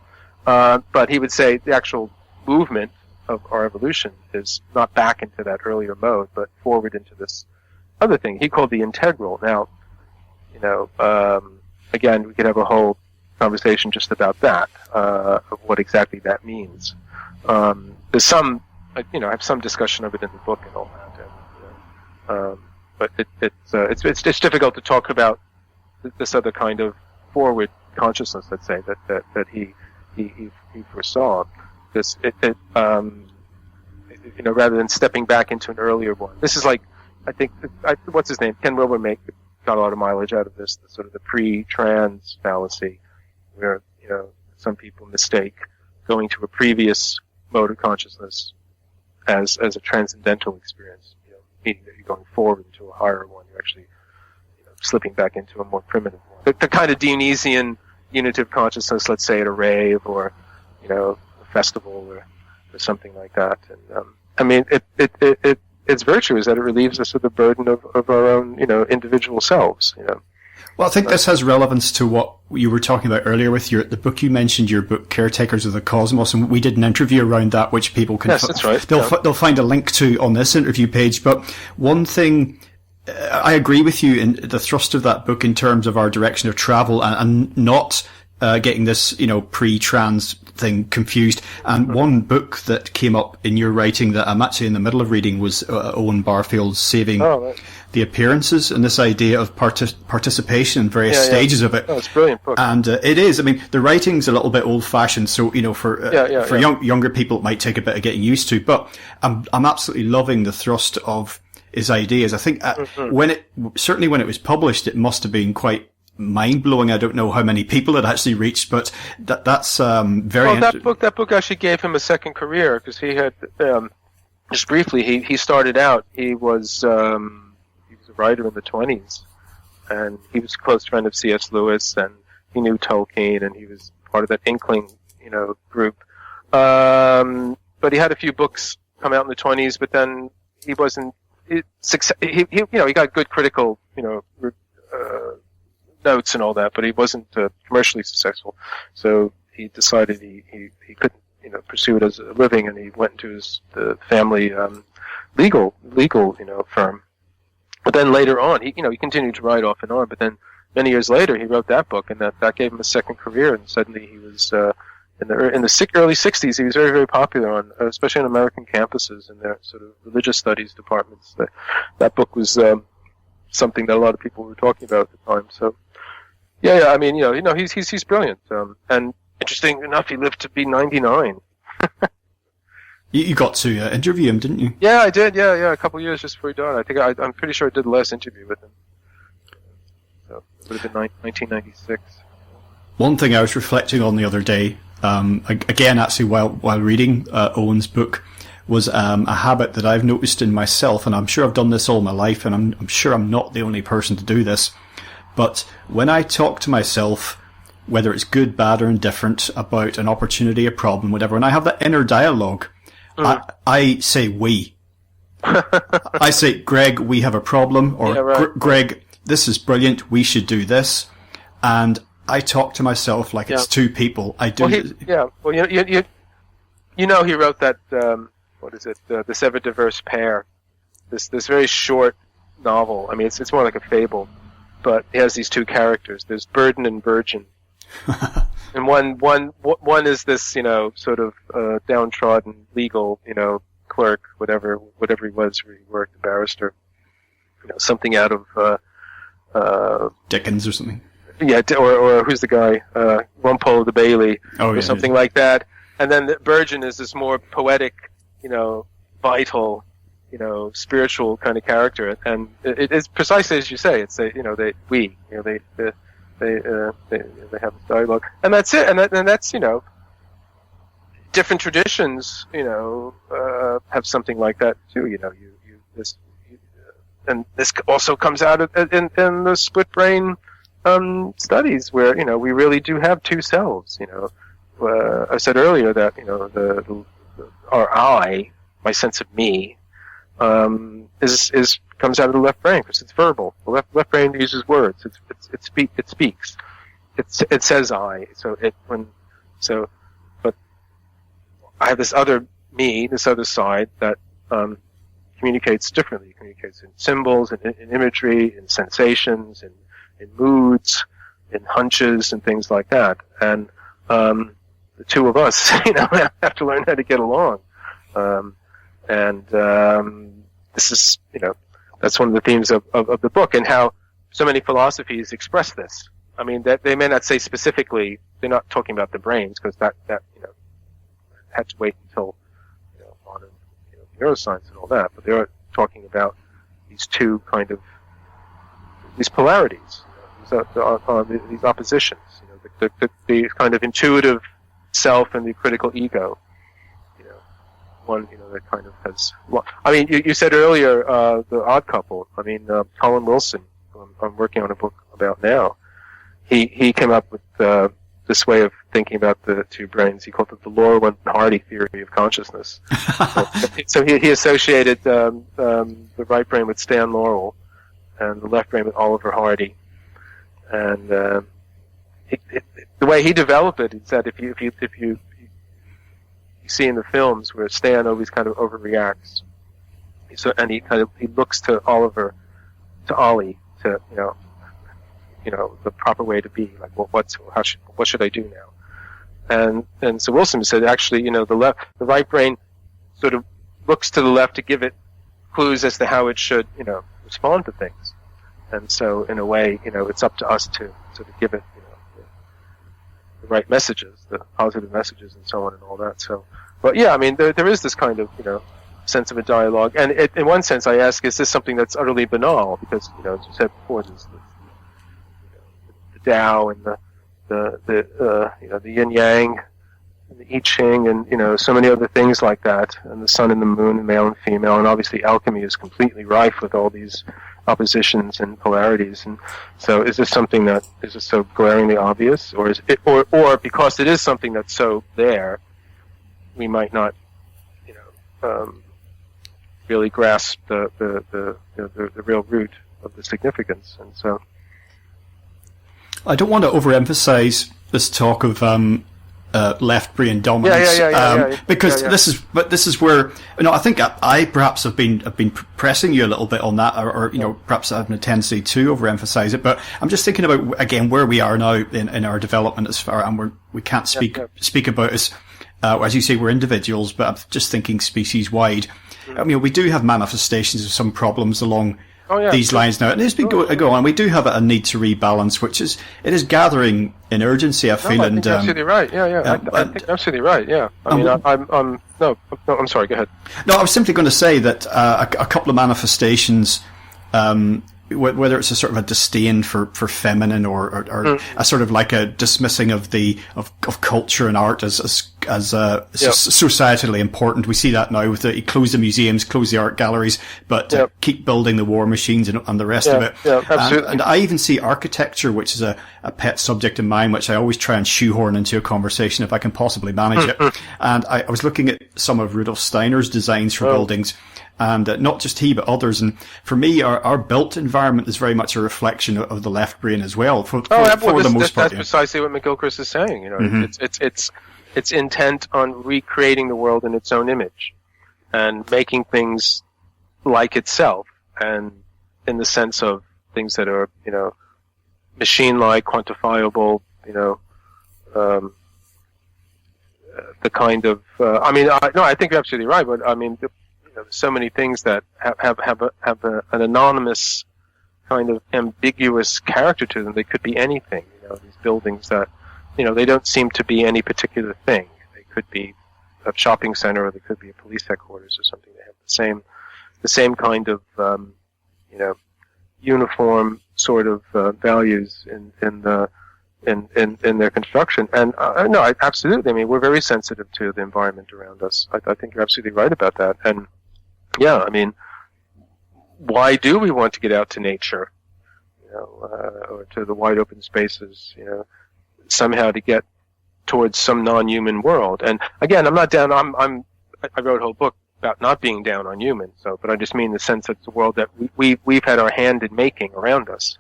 But he would say the actual movement of our evolution is not back into that earlier mode, but forward into this other thing he called the integral. Now, again, we could have a whole conversation just about that, of what exactly that means. There's some, I have some discussion of it in the book and all that. But it's difficult to talk about this other kind of forward consciousness, let's say, that he foresaw. Rather than stepping back into an earlier one. This is like, I think, what's his name? Ken Wilber got a lot of mileage out of this, the sort of the pre-trans fallacy, where, some people mistake going to a previous mode of consciousness as a transcendental experience, meaning that you're going forward into a higher one. You're actually, slipping back into a more primitive one. The kind of Dionysian unitive consciousness, let's say at a rave or, a festival or something like that. And, its virtue is that it relieves us of the burden of our own, individual selves, Well, I think this has relevance to what you were talking about earlier with the book you mentioned, your book, Caretakers of the Cosmos, and we did an interview around that, which people can... Yes, that's right. They'll find a link to on this interview page. But one thing, I agree with you in the thrust of that book in terms of our direction of travel and not getting this, pre-trans thing confused. And one book that came up in your writing that I'm actually in the middle of reading was Owen Barfield's Saving the Appearances, and this idea of participation in various stages of it. Oh, it's a brilliant book. And it is. I mean, the writing's a little bit old-fashioned, so for younger people, it might take a bit of getting used to. But I'm absolutely loving the thrust of his ideas. I think when it was published, it must have been quite mind-blowing. I don't know how many people it actually reached, but that's very. Well, that book actually gave him a second career, because he had just briefly he started out. He was a writer in the 20s, and he was a close friend of C.S. Lewis, and he knew Tolkien, and he was part of that Inkling group. But he had a few books come out in the 20s, but then he wasn't. He got good critical notes and all that, but he wasn't commercially successful. So he decided he couldn't pursue it as a living, and he went into the family legal firm. But then later on, he continued to write off and on. But then many years later, he wrote that book, and that gave him a second career. And suddenly he was in the early 60s. He was very, very popular especially on American campuses and their sort of religious studies departments. That book was something that a lot of people were talking about at the time. So, I mean, he's brilliant. And interesting enough, he lived to be 99. You got to interview him, didn't you? Yeah, I did. Yeah, a couple of years just before he died. I'm pretty sure I did the last interview with him. So it would have been 1996. One thing I was reflecting on the other day, again, actually, while reading Owen's book, was a habit that I've noticed in myself, and I'm sure I've done this all my life, and I'm sure I'm not the only person to do this. But when I talk to myself, whether it's good, bad, or indifferent, about an opportunity, a problem, whatever, and I have that inner dialogue, I say we. I say, Greg, we have a problem, or Greg, this is brilliant, we should do this. And I talk to myself like it's two people. I do. Well, he wrote that, what is it, This Ever Diverse Pair, this very short novel. I mean, it's more like a fable, but it has these two characters. There's Burden and Virgin. And one is this, sort of downtrodden legal, clerk, whatever he was, where he worked, a barrister, something out of Dickens or something. Yeah, or who's the guy? Rumpole the Bailey, or something like that. And then the Virgin is this more poetic, vital, spiritual kind of character, and it's precisely as you say. It's they have this dialogue, and that's it, and that's different traditions, have something like that too. And this also comes out in the split brain studies, where we really do have two selves. I said earlier that our I, my sense of me, comes out of the left brain because it's verbal. The left brain uses words. It speaks. It says I. But I have this other me, this other side that communicates differently. It communicates in symbols, in imagery, in sensations, in moods, in hunches, and things like that. And the two of us, have to learn how to get along. This is, that's one of the themes of the book, and how so many philosophies express this. I mean, that they may not say specifically, they're not talking about the brains, because that had to wait until modern neuroscience and all that, but they're talking about these two these polarities, these oppositions, the kind of intuitive self and the critical ego. One, that kind of has. Well, I mean, you said earlier the Odd Couple. I mean, Colin Wilson, who I'm working on a book about now. He came up with this way of thinking about the two brains. He called it the Laurel and Hardy theory of consciousness. So he associated the right brain with Stan Laurel and the left brain with Oliver Hardy. And the way he developed it is that if you see in the films where Stan always kind of overreacts, and he looks to Ollie to the proper way to be, like what should I do now? And so Wilson said actually the right brain sort of looks to the left to give it clues as to how it should respond to things, and so in a way it's up to us to sort of give it the right messages, the positive messages, and so on and all that. So, but yeah, I mean, there is this kind of sense of a dialogue, and in one sense, I ask, is this something that's utterly banal? Because as you said before, there's the Tao and the Yin Yang, and the I Ching, and so many other things like that, and the sun and the moon, and male and female, and obviously alchemy is completely rife with all these oppositions and polarities. And so is this something that is just so glaringly obvious, or is it, or because it is something that's so there, we might not really grasp the real root of the significance. And so I don't want to overemphasize this talk of left brain dominance, because this is where I think I perhaps have been pressing you a little bit on that, or perhaps having a tendency to overemphasize it. But I'm just thinking about again where we are now in our development as far, and we can't speak about as you say, we're individuals, but I'm just thinking species wide. I mean, we do have manifestations of some problems along these lines now, and it's been going on. We do have a need to rebalance, which is gathering in urgency. I feel, I think you're absolutely right. I think you're absolutely right. Yeah, I mean, I'm sorry. Go ahead. No, I was simply going to say that a couple of manifestations, whether it's a sort of a disdain for feminine, or a sort of like a dismissing of culture and art as societally important. We see that now with you close the museums, close the art galleries, but keep building the war machines and the rest of it. Yeah, absolutely. And I even see architecture, which is a pet subject of mine, which I always try and shoehorn into a conversation if I can possibly manage it. And I was looking at some of Rudolf Steiner's designs for buildings. And not just he, but others. And for me, our built environment is very much a reflection of the left brain as well. For the most part, that's precisely what McGilchrist is saying. It's intent on recreating the world in its own image, and making things like itself, and in the sense of things that are machine-like, quantifiable. The kind of I think you're absolutely right. But I mean. So many things that have an anonymous kind of ambiguous character to them. They could be anything. These buildings that they don't seem to be any particular thing. They could be a shopping center, or there could be a police headquarters or something. They have the same kind of uniform sort of values in their construction. And absolutely. I mean, we're very sensitive to the environment around us. I think you're absolutely right about that. And yeah, I mean, why do we want to get out to nature, or to the wide open spaces, somehow to get towards some non-human world? And again, I'm not down. I wrote a whole book about not being down on humans. But I just mean the sense that it's a world that we've had our hand in making around us.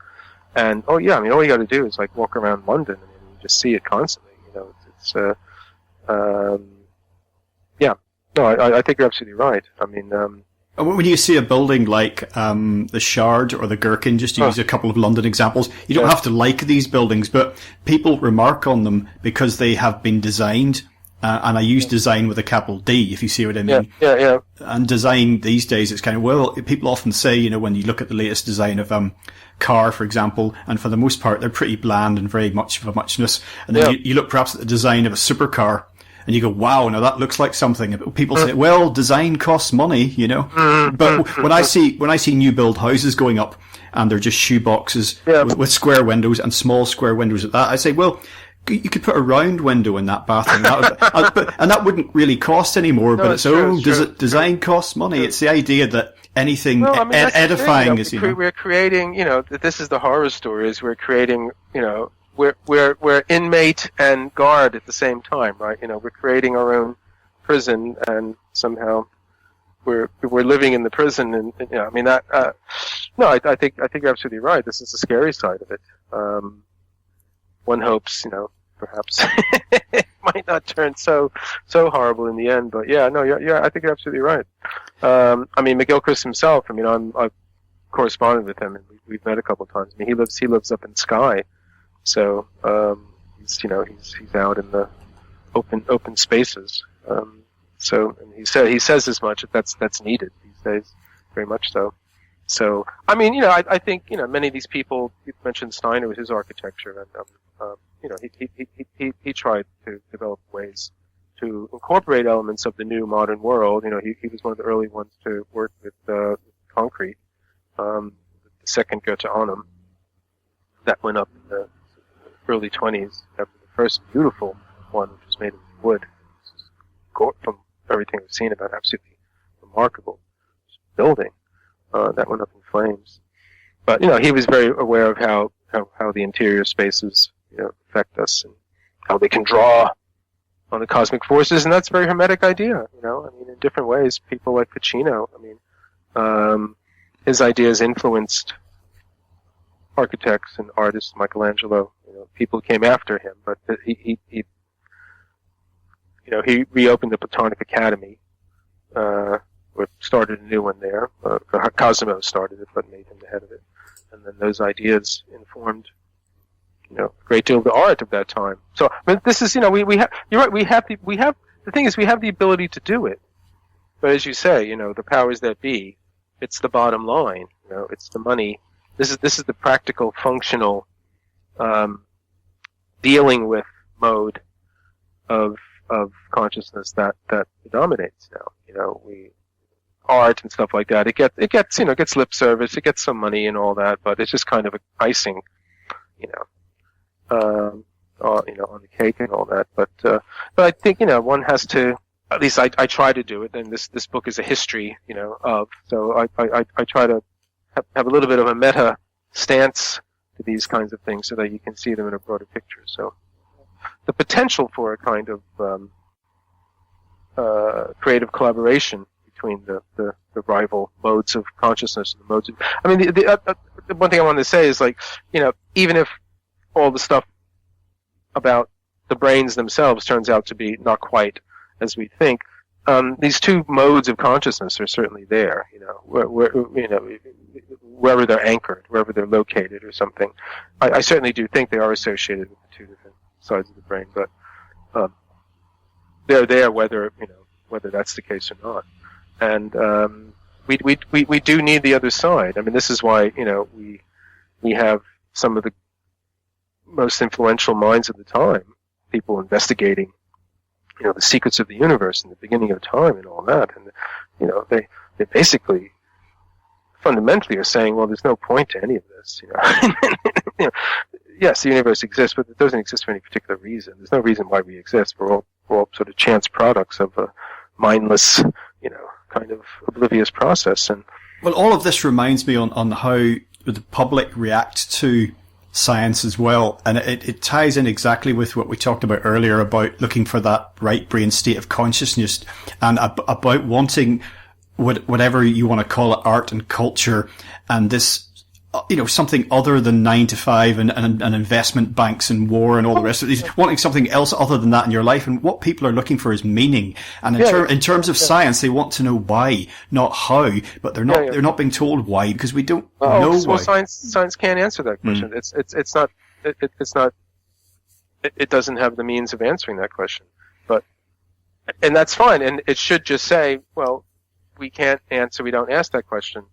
And all you got to do is like walk around London and you just see it constantly. I think you're absolutely right. I mean, when you see a building like the Shard or the Gherkin, just to use a couple of London examples, you don't have to like these buildings, but people remark on them because they have been designed. And I use design with a capital D, if you see what I mean. Yeah. And design these days, it's kind of, people often say, when you look at the latest design of car, for example, and for the most part, they're pretty bland and very much of a muchness. And then you look perhaps at the design of a supercar, and you go, wow, now that looks like something. People say, well, design costs money, But when I see new build houses going up, and they're just shoe boxes with square windows and small square windows at that, I say, well, you could put a round window in that bathroom, and that wouldn't really cost any more. No, but design costs money? It's the idea that anything edifying is. We're creating. This is the horror story. Is we're creating. We're inmate and guard at the same time, right? We're creating our own prison, and somehow we're living in the prison. And I mean that. I think you're absolutely right. This is the scary side of it. One hopes, perhaps it might not turn so horrible in the end. But yeah, I think you're absolutely right. I mean, McGilchrist himself. I mean, I've corresponded with him, and we've met a couple of times. I mean, he lives up in Skye, so he's out in the open spaces. So and he says as much if that's needed these days, very much so. So, I mean, I think, many of these people, you mentioned Steiner with his architecture, and, he tried to develop ways to incorporate elements of the new modern world. He was one of the early ones to work with concrete, the second Goethe Arnhem, that went up in the early 20s, after the first beautiful one, which was made of wood. From everything we've seen about, absolutely remarkable building. That went up in flames. But, he was very aware of how the interior spaces, affect us and how they can draw on the cosmic forces. And that's a very hermetic idea, in different ways. People like Ficino, his ideas influenced architects and artists, Michelangelo, people came after him, but he reopened the Platonic Academy, or started a new one there. Cosimo started it, but made him the head of it. And then those ideas informed, a great deal of the art of that time. So, but this is, we have, you're right, the thing is, we have the ability to do it. But as you say, the powers that be, it's the bottom line, it's the money. This is the practical, functional, dealing with mode of consciousness that dominates now. Art and stuff like that. It gets lip service. It gets some money and all that, but it's just kind of icing, on the cake and all that. But I think one has to. At least I try to do it. And this book is a history, of. So I try to have a little bit of a meta stance to these kinds of things, so that you can see them in a broader picture. So the potential for a kind of creative collaboration between the rival modes of consciousness and the modes of, the one thing I wanted to say is, even if all the stuff about the brains themselves turns out to be not quite as we think, these two modes of consciousness are certainly there, wherever they're anchored, wherever they're located or something. I certainly do think they are associated with the two different sides of the brain, but they're there whether that's the case or not. And we do need the other side. I mean, this is why we have some of the most influential minds of the time, people investigating the secrets of the universe and the beginning of time and all that. And, they basically fundamentally are saying, well, there's no point to any of this. Yes, the universe exists, but it doesn't exist for any particular reason. There's no reason why we exist. We're all sort of chance products of a mindless, kind of oblivious process. And well, all of this reminds me on how the public react to science as well, and it ties in exactly with what we talked about earlier about looking for that right brain state of consciousness and about wanting whatever you want to call it, art and culture, and this, something other than 9 to 5 and investment banks and war and all the rest of these, wanting something else other than that in your life. And what people are looking for is meaning. And in terms of science, they want to know why, not how, but they're not being told why, because we don't know why. Science can't answer that question. It doesn't have the means of answering that question. And that's fine. And it should just say, well, we don't ask that question.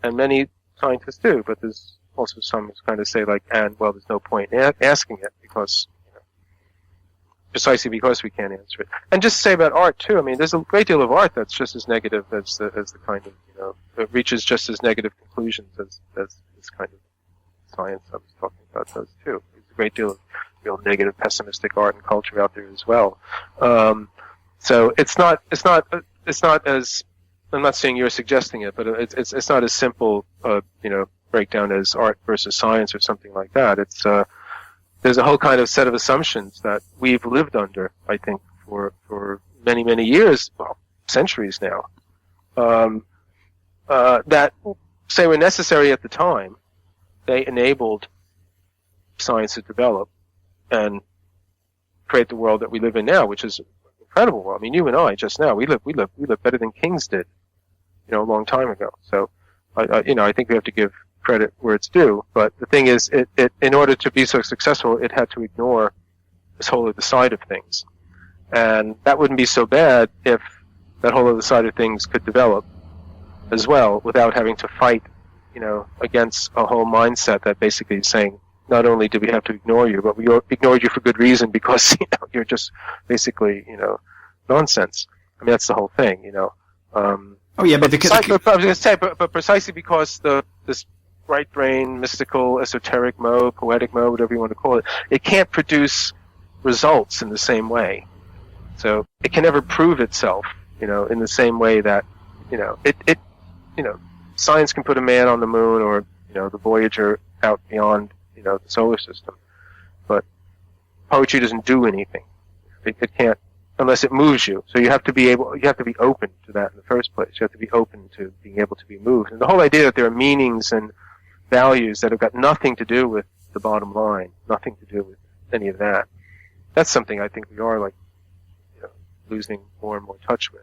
And many scientists do, but there's also some who kind of say there's no point in asking it because, precisely because we can't answer it. And just to say about art too, I mean, there's a great deal of art that's just as negative as the kind of, it reaches just as negative conclusions as this kind of science I was talking about does too. There's a great deal of real negative, pessimistic art and culture out there as well. So it's not as, I'm not saying you're suggesting it, but it's not as simple, breakdown as art versus science or something like that. It's there's a whole kind of set of assumptions that we've lived under, I think, for many, many years, well, centuries now, that say were necessary at the time. They enabled science to develop and create the world that we live in now, which is an incredible world. I mean, you and I just now, we live better than kings did, a long time ago. So, I think we have to give credit where it's due. But the thing is, it in order to be so successful, it had to ignore this whole other side of things. And that wouldn't be so bad if that whole other side of things could develop as well without having to fight, against a whole mindset that basically is saying, not only do we have to ignore you, but we ignored you for good reason because, you're just basically, nonsense. I mean, that's the whole thing, but precisely because this right brain, mystical, esoteric mode, poetic mode, whatever you want to call it, it can't produce results in the same way. So it can never prove itself, in the same way that, science can put a man on the moon or, the Voyager out beyond, the solar system. But poetry doesn't do anything. It can't, unless it moves you. So you have to be open to that in the first place. You have to be open to being able to be moved. And the whole idea that there are meanings and values that have got nothing to do with the bottom line, nothing to do with any of that. That's something I think we are losing more and more touch with.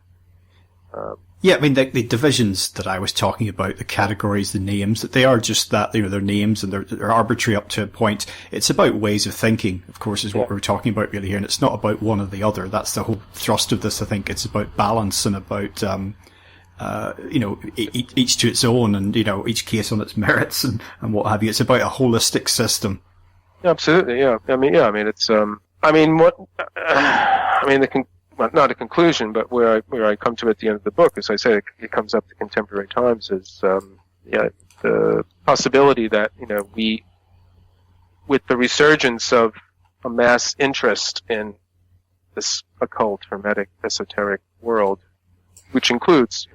Yeah, I mean, the divisions that I was talking about, the categories, the names, that they are just that, they're names and they're arbitrary up to a point. It's about ways of thinking, of course, is what we're talking about really here. And it's not about one or the other. That's the whole thrust of this, I think. It's about balance and about, each to its own and, each case on its merits and what have you. It's about a holistic system. Absolutely, yeah. Not a conclusion, but where I come to at the end of the book, as I say, it comes up to contemporary times, is the possibility that we, with the resurgence of a mass interest in this occult, hermetic, esoteric world, which includes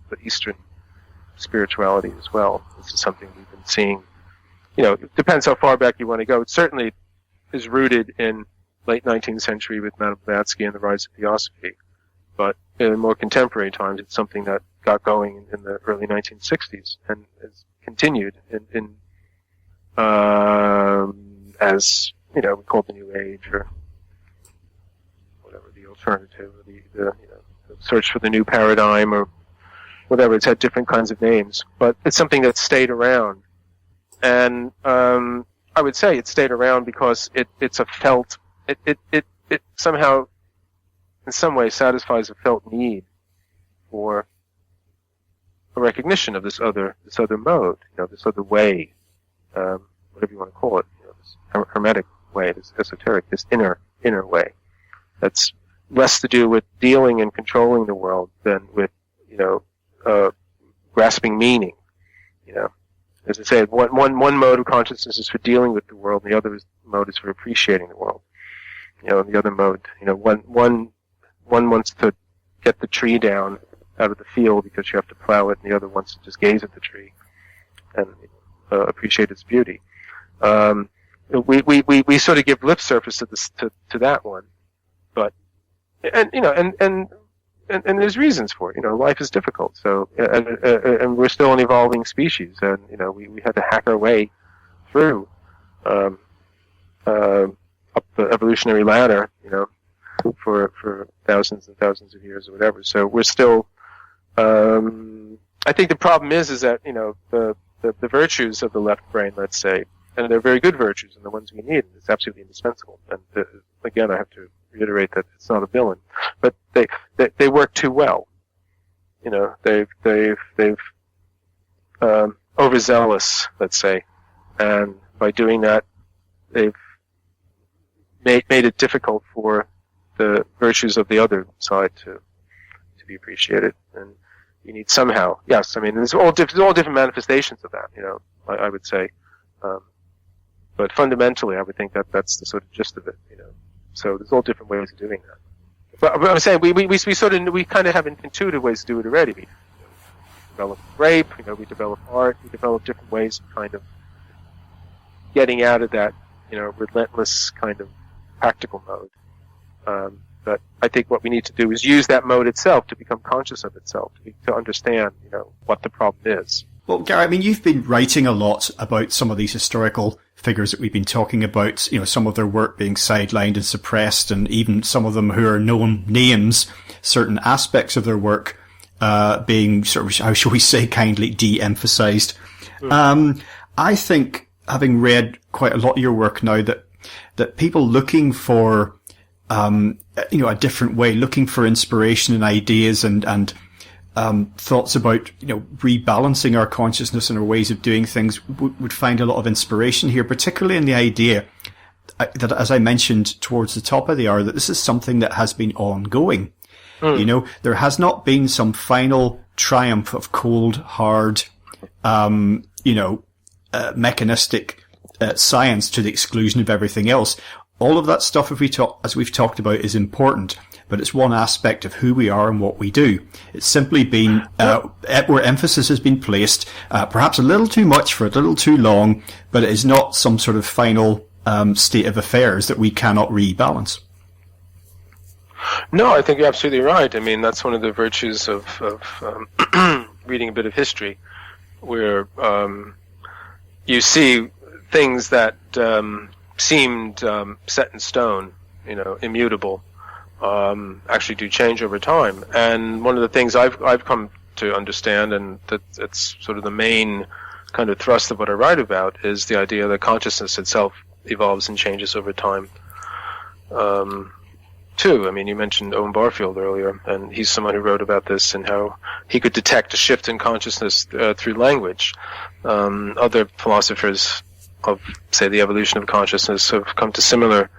the Eastern spirituality as well. This is something we've been seeing. It depends how far back you want to go. It certainly is rooted in late 19th century with Madame Blavatsky and the rise of Theosophy. But in more contemporary times, it's something that got going in the early 1960s and has continued as, we call it the New Age or whatever, the alternative, or the search for the new paradigm or whatever. It's had different kinds of names. But it's something that stayed around. And I would say it stayed around because it's a felt... It somehow, in some way, satisfies a felt need for a recognition of this other mode, this other way, whatever you want to call it, this hermetic way, this esoteric, this inner way. That's less to do with dealing and controlling the world than with, grasping meaning. As I said, one mode of consciousness is for dealing with the world, and the other mode is for appreciating the world. The other mode, one wants to get the tree down out of the field because you have to plow it, and the other wants to just gaze at the tree and appreciate its beauty. We sort of give lip service to that one, but and there's reasons for it. Life is difficult, so and we're still an evolving species, and we had to hack our way through up the evolutionary ladder, for thousands and thousands of years or whatever. So we're still. I think the problem is that the virtues of the left brain, let's say, and they're very good virtues and the ones we need. It's absolutely indispensable. And again, I have to reiterate that it's not a villain, but they work too well. They've overzealous, let's say, and by doing that, they've made it difficult for the virtues of the other side to be appreciated. And you need somehow, yes, I mean, there's all different manifestations of that. I would say. But fundamentally, I would think that that's the sort of gist of it, So there's all different ways of doing that. But I'm saying we kind of have intuitive ways to do it already. We develop rape, we develop art, we develop different ways of kind of getting out of that, relentless kind of practical mode. But I think what we need to do is use that mode itself to become conscious of itself, to understand, what the problem is. Well, Gary, I mean, you've been writing a lot about some of these historical figures that we've been talking about, some of their work being sidelined and suppressed, and even some of them who are known names, certain aspects of their work being sort of, how shall we say, kindly de-emphasized. I think, having read quite a lot of your work now, that people looking for a different way, looking for inspiration and ideas and thoughts about, rebalancing our consciousness and our ways of doing things would find a lot of inspiration here, particularly in the idea that, as I mentioned towards the top of the hour, that this is something that has been ongoing. There has not been some final triumph of cold, hard, mechanistic science to the exclusion of everything else. All of that stuff, as we've talked about, is important, but it's one aspect of who we are and what we do. It's simply been where emphasis has been placed, perhaps a little too much for a little too long, but it is not some sort of final state of affairs that we cannot rebalance. No, I think you're absolutely right. I mean, that's one of the virtues of reading a bit of history, where you see things that seemed set in stone, immutable, actually do change over time. And one of the things I've come to understand, and that it's sort of the main kind of thrust of what I write about, is the idea that consciousness itself evolves and changes over time. Too, I mean, you mentioned Owen Barfield earlier, and he's someone who wrote about this and how he could detect a shift in consciousness through language. Other philosophers of, say, the evolution of consciousness have come to similar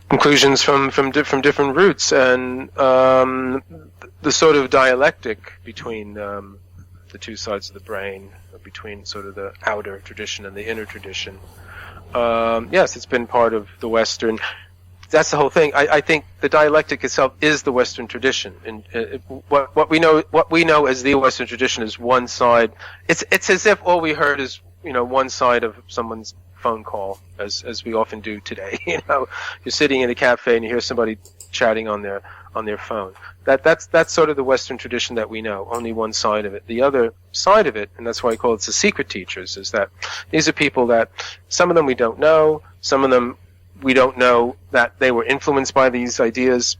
conclusions from different roots, and the sort of dialectic between the two sides of the brain, between sort of the outer tradition and the inner tradition. Yes, it's been part of the Western. That's the whole thing. I think the dialectic itself is the Western tradition, and what we know as the Western tradition is one side. It's as if all we heard is one side of someone's phone call, as we often do today. You're sitting in a cafe and you hear somebody chatting on their phone. That's sort of the Western tradition that we know. Only one side of it. The other side of it, and that's why I call it the secret teachers, is that these are people that some of them we don't know, some of them we don't know that they were influenced by these ideas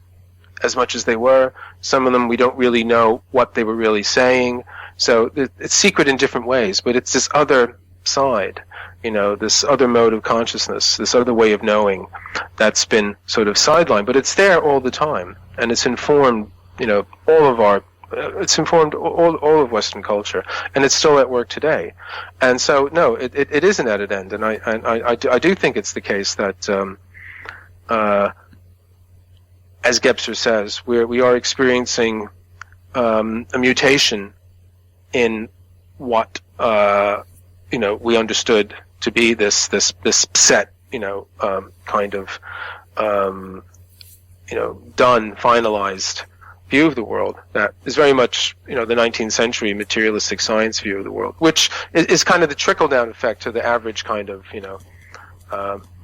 as much as they were. Some of them we don't really know what they were really saying. So it's secret in different ways, but it's this other side, this other mode of consciousness, this other way of knowing that's been sort of sidelined, but it's there all the time, and it's informed, it's informed all of Western culture, and it's still at work today. And so, no, it isn't at an end, and I do think it's the case that as Gebser says, we are experiencing a mutation in what we understood to be this set, kind of done, finalized view of the world that is very much, the 19th century materialistic science view of the world, which is kind of the trickle-down effect to the average kind of,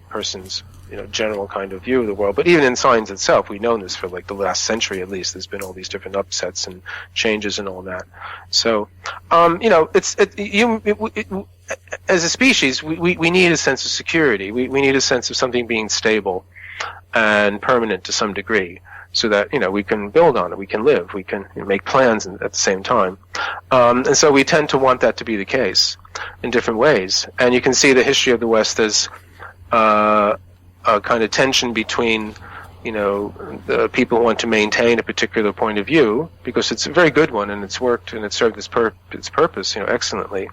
person's, general kind of view of the world. But even in science itself, we've known this for like the last century at least. There's been all these different upsets and changes and all that. So, as a species, we need a sense of security. We need a sense of something being stable and permanent to some degree, so that we can build on it, we can live, we can make plans at the same time, and so we tend to want that to be the case in different ways. And you can see the history of the West as a kind of tension between the people who want to maintain a particular point of view because it's a very good one and it's worked and it served its purpose excellently,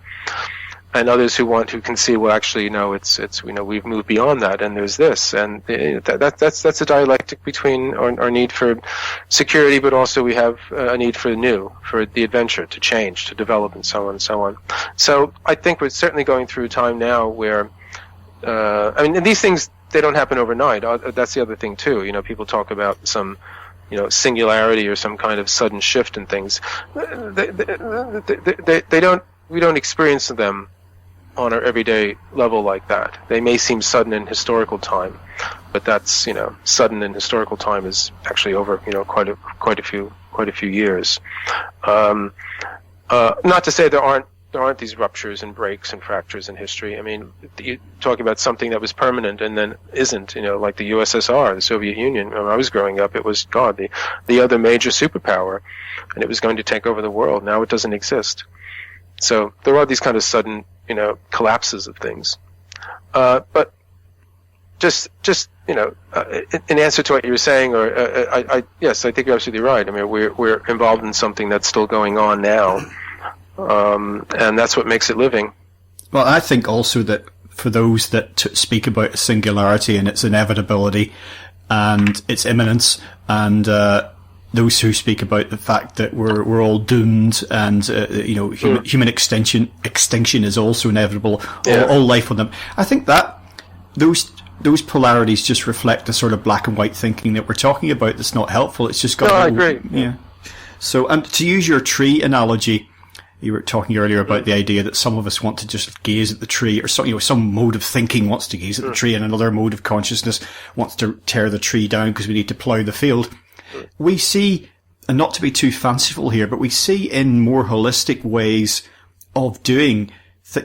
and others who can see, well, actually, it's we've moved beyond that, and there's this, and that's a dialectic between our need for security, but also we have a need for the adventure, to change, to develop, and so on and so on. So I think we're certainly going through a time now where, and these things, they don't happen overnight. That's the other thing too. People talk about some, singularity or some kind of sudden shift in things. They don't. We don't experience them on our everyday level like that. They may seem sudden in historical time, but that's sudden in historical time is actually over quite a few years. Not to say there aren't these ruptures and breaks and fractures in history. I mean, you talk about something that was permanent and then isn't. Like the USSR, the Soviet Union. When I was growing up, it was the other major superpower, and it was going to take over the world. Now it doesn't exist. So there are these kind of sudden, collapses of things. But just in answer to what you were saying, yes, I think you're absolutely right. I mean, we're involved in something that's still going on now, and that's what makes it living. Well, I think also that for those that speak about a singularity and its inevitability and its imminence, and those who speak about the fact that we're all doomed, and human extinction is also inevitable. Yeah. All life on them. I think that those polarities just reflect the sort of black and white thinking that we're talking about. That's not helpful. It's just got. No, I agree. Yeah. So, and to use your tree analogy, you were talking earlier about the idea that some of us want to just gaze at the tree, or some mode of thinking wants to gaze at the tree, and another mode of consciousness wants to tear the tree down because we need to plough the field. We see, and not to be too fanciful here, but we see in more holistic ways of doing,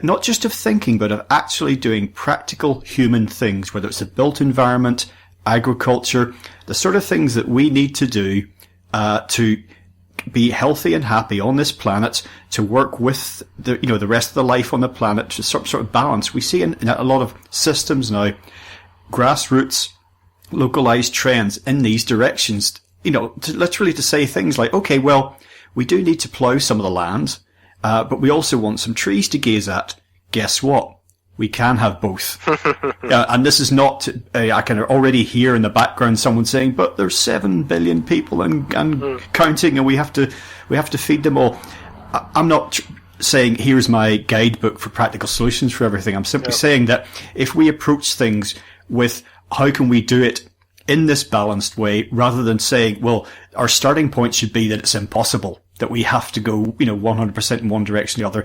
not just of thinking, but of actually doing practical human things, whether it's a built environment, agriculture, the sort of things that we need to do to be healthy and happy on this planet, to work with the rest of the life on the planet, to sort of balance. We see in a lot of systems now, grassroots, localized trends in these directions, literally to say things like, okay, well, we do need to plough some of the land, but we also want some trees to gaze at. Guess what? We can have both. And this is not, I can already hear in the background someone saying, but there's 7 billion people and counting, and we have to feed them all. I'm not saying here's my guidebook for practical solutions for everything. I'm simply saying that if we approach things with how can we do it in this balanced way, rather than saying, well, our starting point should be that it's impossible, that we have to go, 100% in one direction or the other.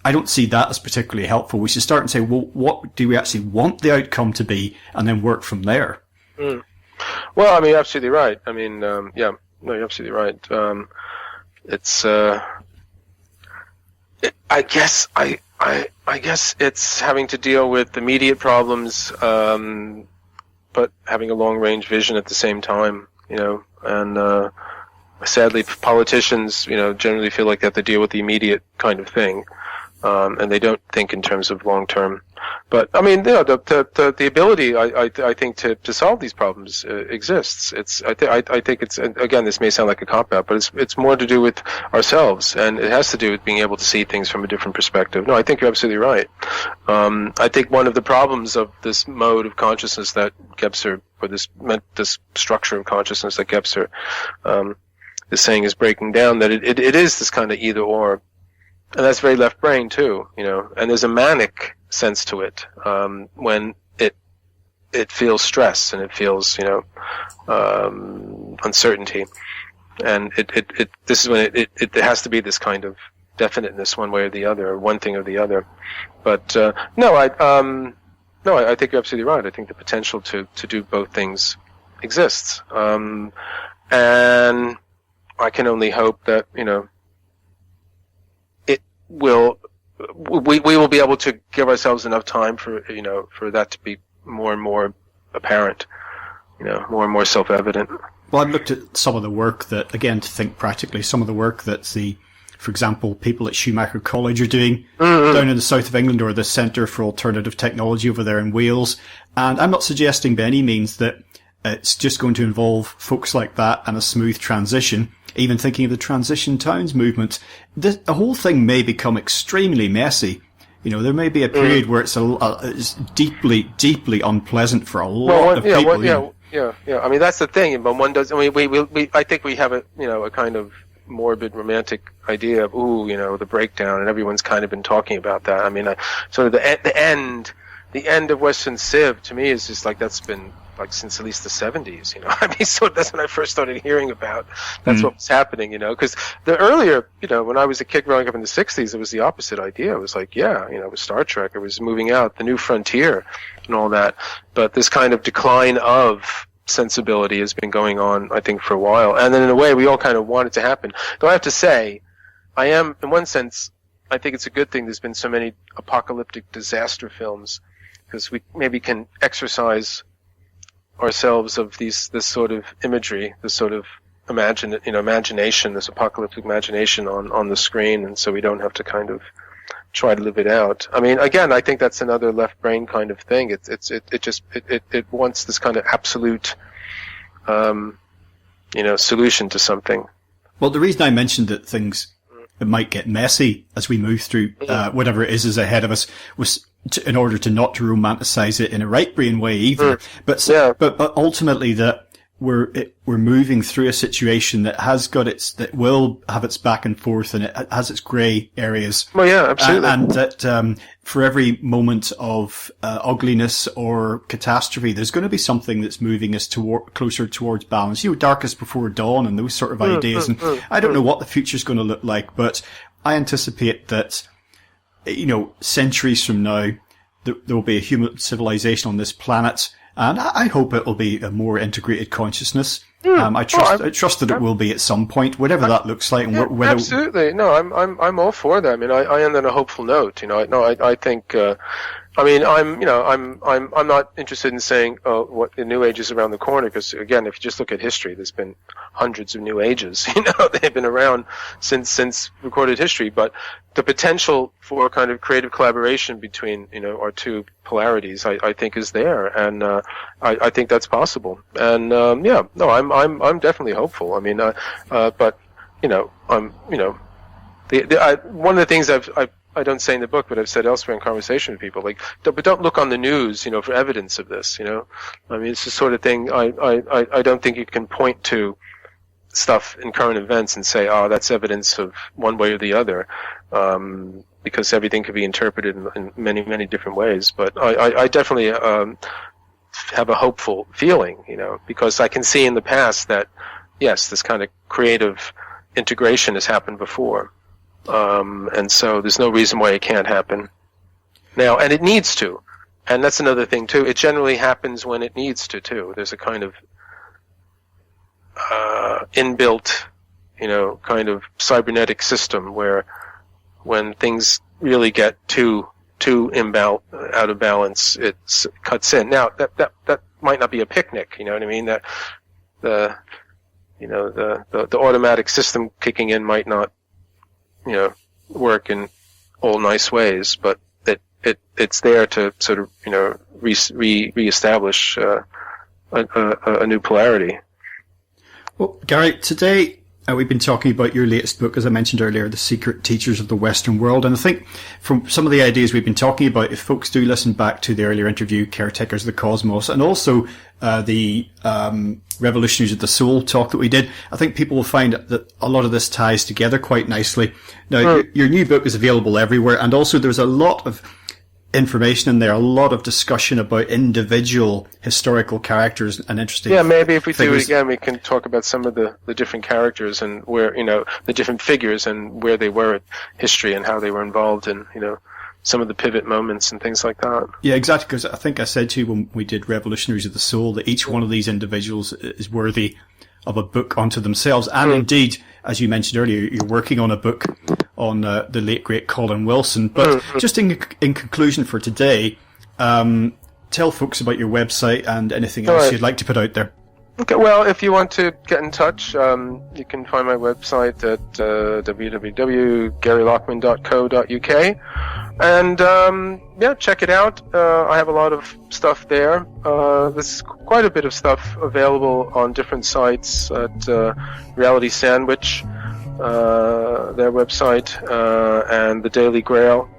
I don't see that as particularly helpful. We should start and say, well, what do we actually want the outcome to be, and then work from there. Well, I mean, you're absolutely right. I mean, you're absolutely right. I guess it's having to deal with immediate problems, but having a long-range vision at the same time, and sadly, politicians, generally feel like they have to deal with the immediate kind of thing, and they don't think in terms of long-term. But I mean, the ability, I think, to solve these problems exists. I think it's, again, this may sound like a cop-out, but it's more to do with ourselves, and it has to do with being able to see things from a different perspective. No, I think you're absolutely right. I think one of the problems of this mode of consciousness that Gebser this structure of consciousness that Gebser is saying is breaking down, that it is this kind of either or, and that's very left brain too, and there's a manic sense to it when it feels stress and it feels uncertainty, and this is when it has to be this kind of definiteness one way or the other, or one thing or the other. But I think you're absolutely right. I think the potential to do both things exists, and I can only hope that it will. We will be able to give ourselves enough time for that to be more and more apparent, more and more self-evident. Well, I've looked at some of the work that, again, to think practically, some of the work that for example, people at Schumacher College are doing down in the south of England, or the Centre for Alternative Technology over there in Wales. And I'm not suggesting by any means that it's just going to involve folks like that and a smooth transition. Even thinking of the Transition Towns movement, the whole thing may become extremely messy. There may be a period where it's deeply, deeply unpleasant for a lot of people. Yeah. I mean, that's the thing. But one does. I mean, I think we have a kind of morbid, romantic idea of the breakdown, and everyone's kind of been talking about that. I mean, sort of the end of Western Civ to me is just like that's been like since at least the 70s. I mean, so that's when I first started hearing about that's what was happening. Because the earlier, when I was a kid growing up in the 60s, it was the opposite idea. It was like, it was Star Trek. It was moving out, the new frontier, and all that. But this kind of decline of sensibility has been going on, I think, for a while. And then in a way, we all kind of want it to happen. Though I have to say, I am, in one sense, I think it's a good thing there's been so many apocalyptic disaster films, because we maybe can exercise ourselves of this sort of imagery, this sort of imagination, this apocalyptic imagination on the screen, and so we don't have to kind of try to live it out. I mean, again, I think that's another left brain kind of thing. It wants this kind of absolute, solution to something. Well, the reason I mentioned that it might get messy as we move through whatever it is ahead of us was in order to not to romanticize it in a right brain way either, but ultimately that we're moving through a situation that that will have its back and forth, and it has its grey areas. Well, yeah, absolutely. And that for every moment of ugliness or catastrophe, there's going to be something that's moving us closer towards balance. Darkest before dawn and those sort of ideas. And I don't know what the future's going to look like, but I anticipate that centuries from now there will be a human civilization on this planet. And I hope it will be a more integrated consciousness. I trust that it will be at some point, whatever that looks like. And whether absolutely, no, I'm all for that. I mean, I end on a hopeful note. I think. I'm not interested in saying what the new age is around the corner, because again, if you just look at history, there's been hundreds of new ages. They've been around since recorded history. But the potential for kind of creative collaboration between our two polarities, I think, is there, and I think that's possible. And I'm definitely hopeful. I mean, but one of the things I don't say in the book, but I've said elsewhere in conversation with people, but don't look on the news, for evidence of this, I mean, it's the sort of thing I don't think you can point to stuff in current events and say, that's evidence of one way or the other, because everything could be interpreted in many, many different ways. But I definitely have a hopeful feeling, because I can see in the past that, yes, this kind of creative integration has happened before. And so there's no reason why it can't happen now, and it needs to. And that's another thing too. It generally happens when it needs to too. There's a kind of inbuilt, kind of cybernetic system where when things really get too out of balance, it cuts in. Now that might not be a picnic, you know what I mean? That the automatic system kicking in might not work in all nice ways, but it's there to sort of reestablish a new polarity. Well, Gary, today We've been talking about your latest book, as I mentioned earlier, The Secret Teachers of the Western World. And I think from some of the ideas we've been talking about, if folks do listen back to the earlier interview, Caretakers of the Cosmos, and also the Revolutionaries of the Soul talk that we did, I think people will find that a lot of this ties together quite nicely. Now, your new book is available everywhere, and also there's a lot of information in there, a lot of discussion about individual historical characters and interesting maybe if we figures. do it again, we can talk about some of the different characters and where, the different figures and where they were in history and how they were involved in, some of the pivot moments and things like that. Yeah, exactly, because I think I said to you when we did Revolutionaries of the Soul that each one of these individuals is worthy of a book unto themselves. And indeed, as you mentioned earlier, you're working on a book on the late, great Colin Wilson. But just in conclusion for today, tell folks about your website and anything else you'd like to put out there. Okay, well, if you want to get in touch, you can find my website at www.garylachman.co.uk. And, check it out. I have a lot of stuff there. There's quite a bit of stuff available on different sites at Reality Sandwich, their website, and the Daily Grail.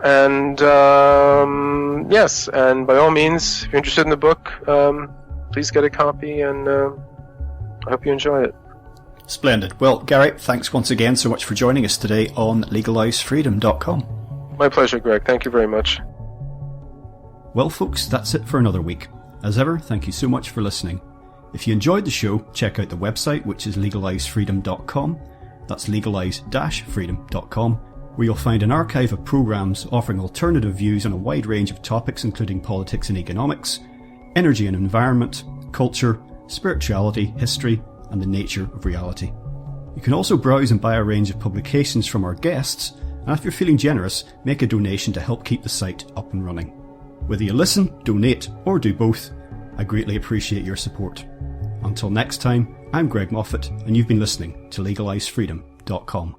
And, yes, and by all means, if you're interested in the book, please get a copy, and I hope you enjoy it. Splendid. Well, Gary, thanks once again so much for joining us today on LegalizeFreedom.com. My pleasure, Greg. Thank you very much. Well, folks, that's it for another week. As ever, thank you so much for listening. If you enjoyed the show, check out the website, which is LegalizeFreedom.com. That's legalize-freedom.com, where you'll find an archive of programs offering alternative views on a wide range of topics, including politics and economics, energy and environment, culture, spirituality, history, and the nature of reality. You can also browse and buy a range of publications from our guests, and if you're feeling generous, make a donation to help keep the site up and running. Whether you listen, donate, or do both, I greatly appreciate your support. Until next time, I'm Greg Moffat, and you've been listening to LegalizeFreedom.com.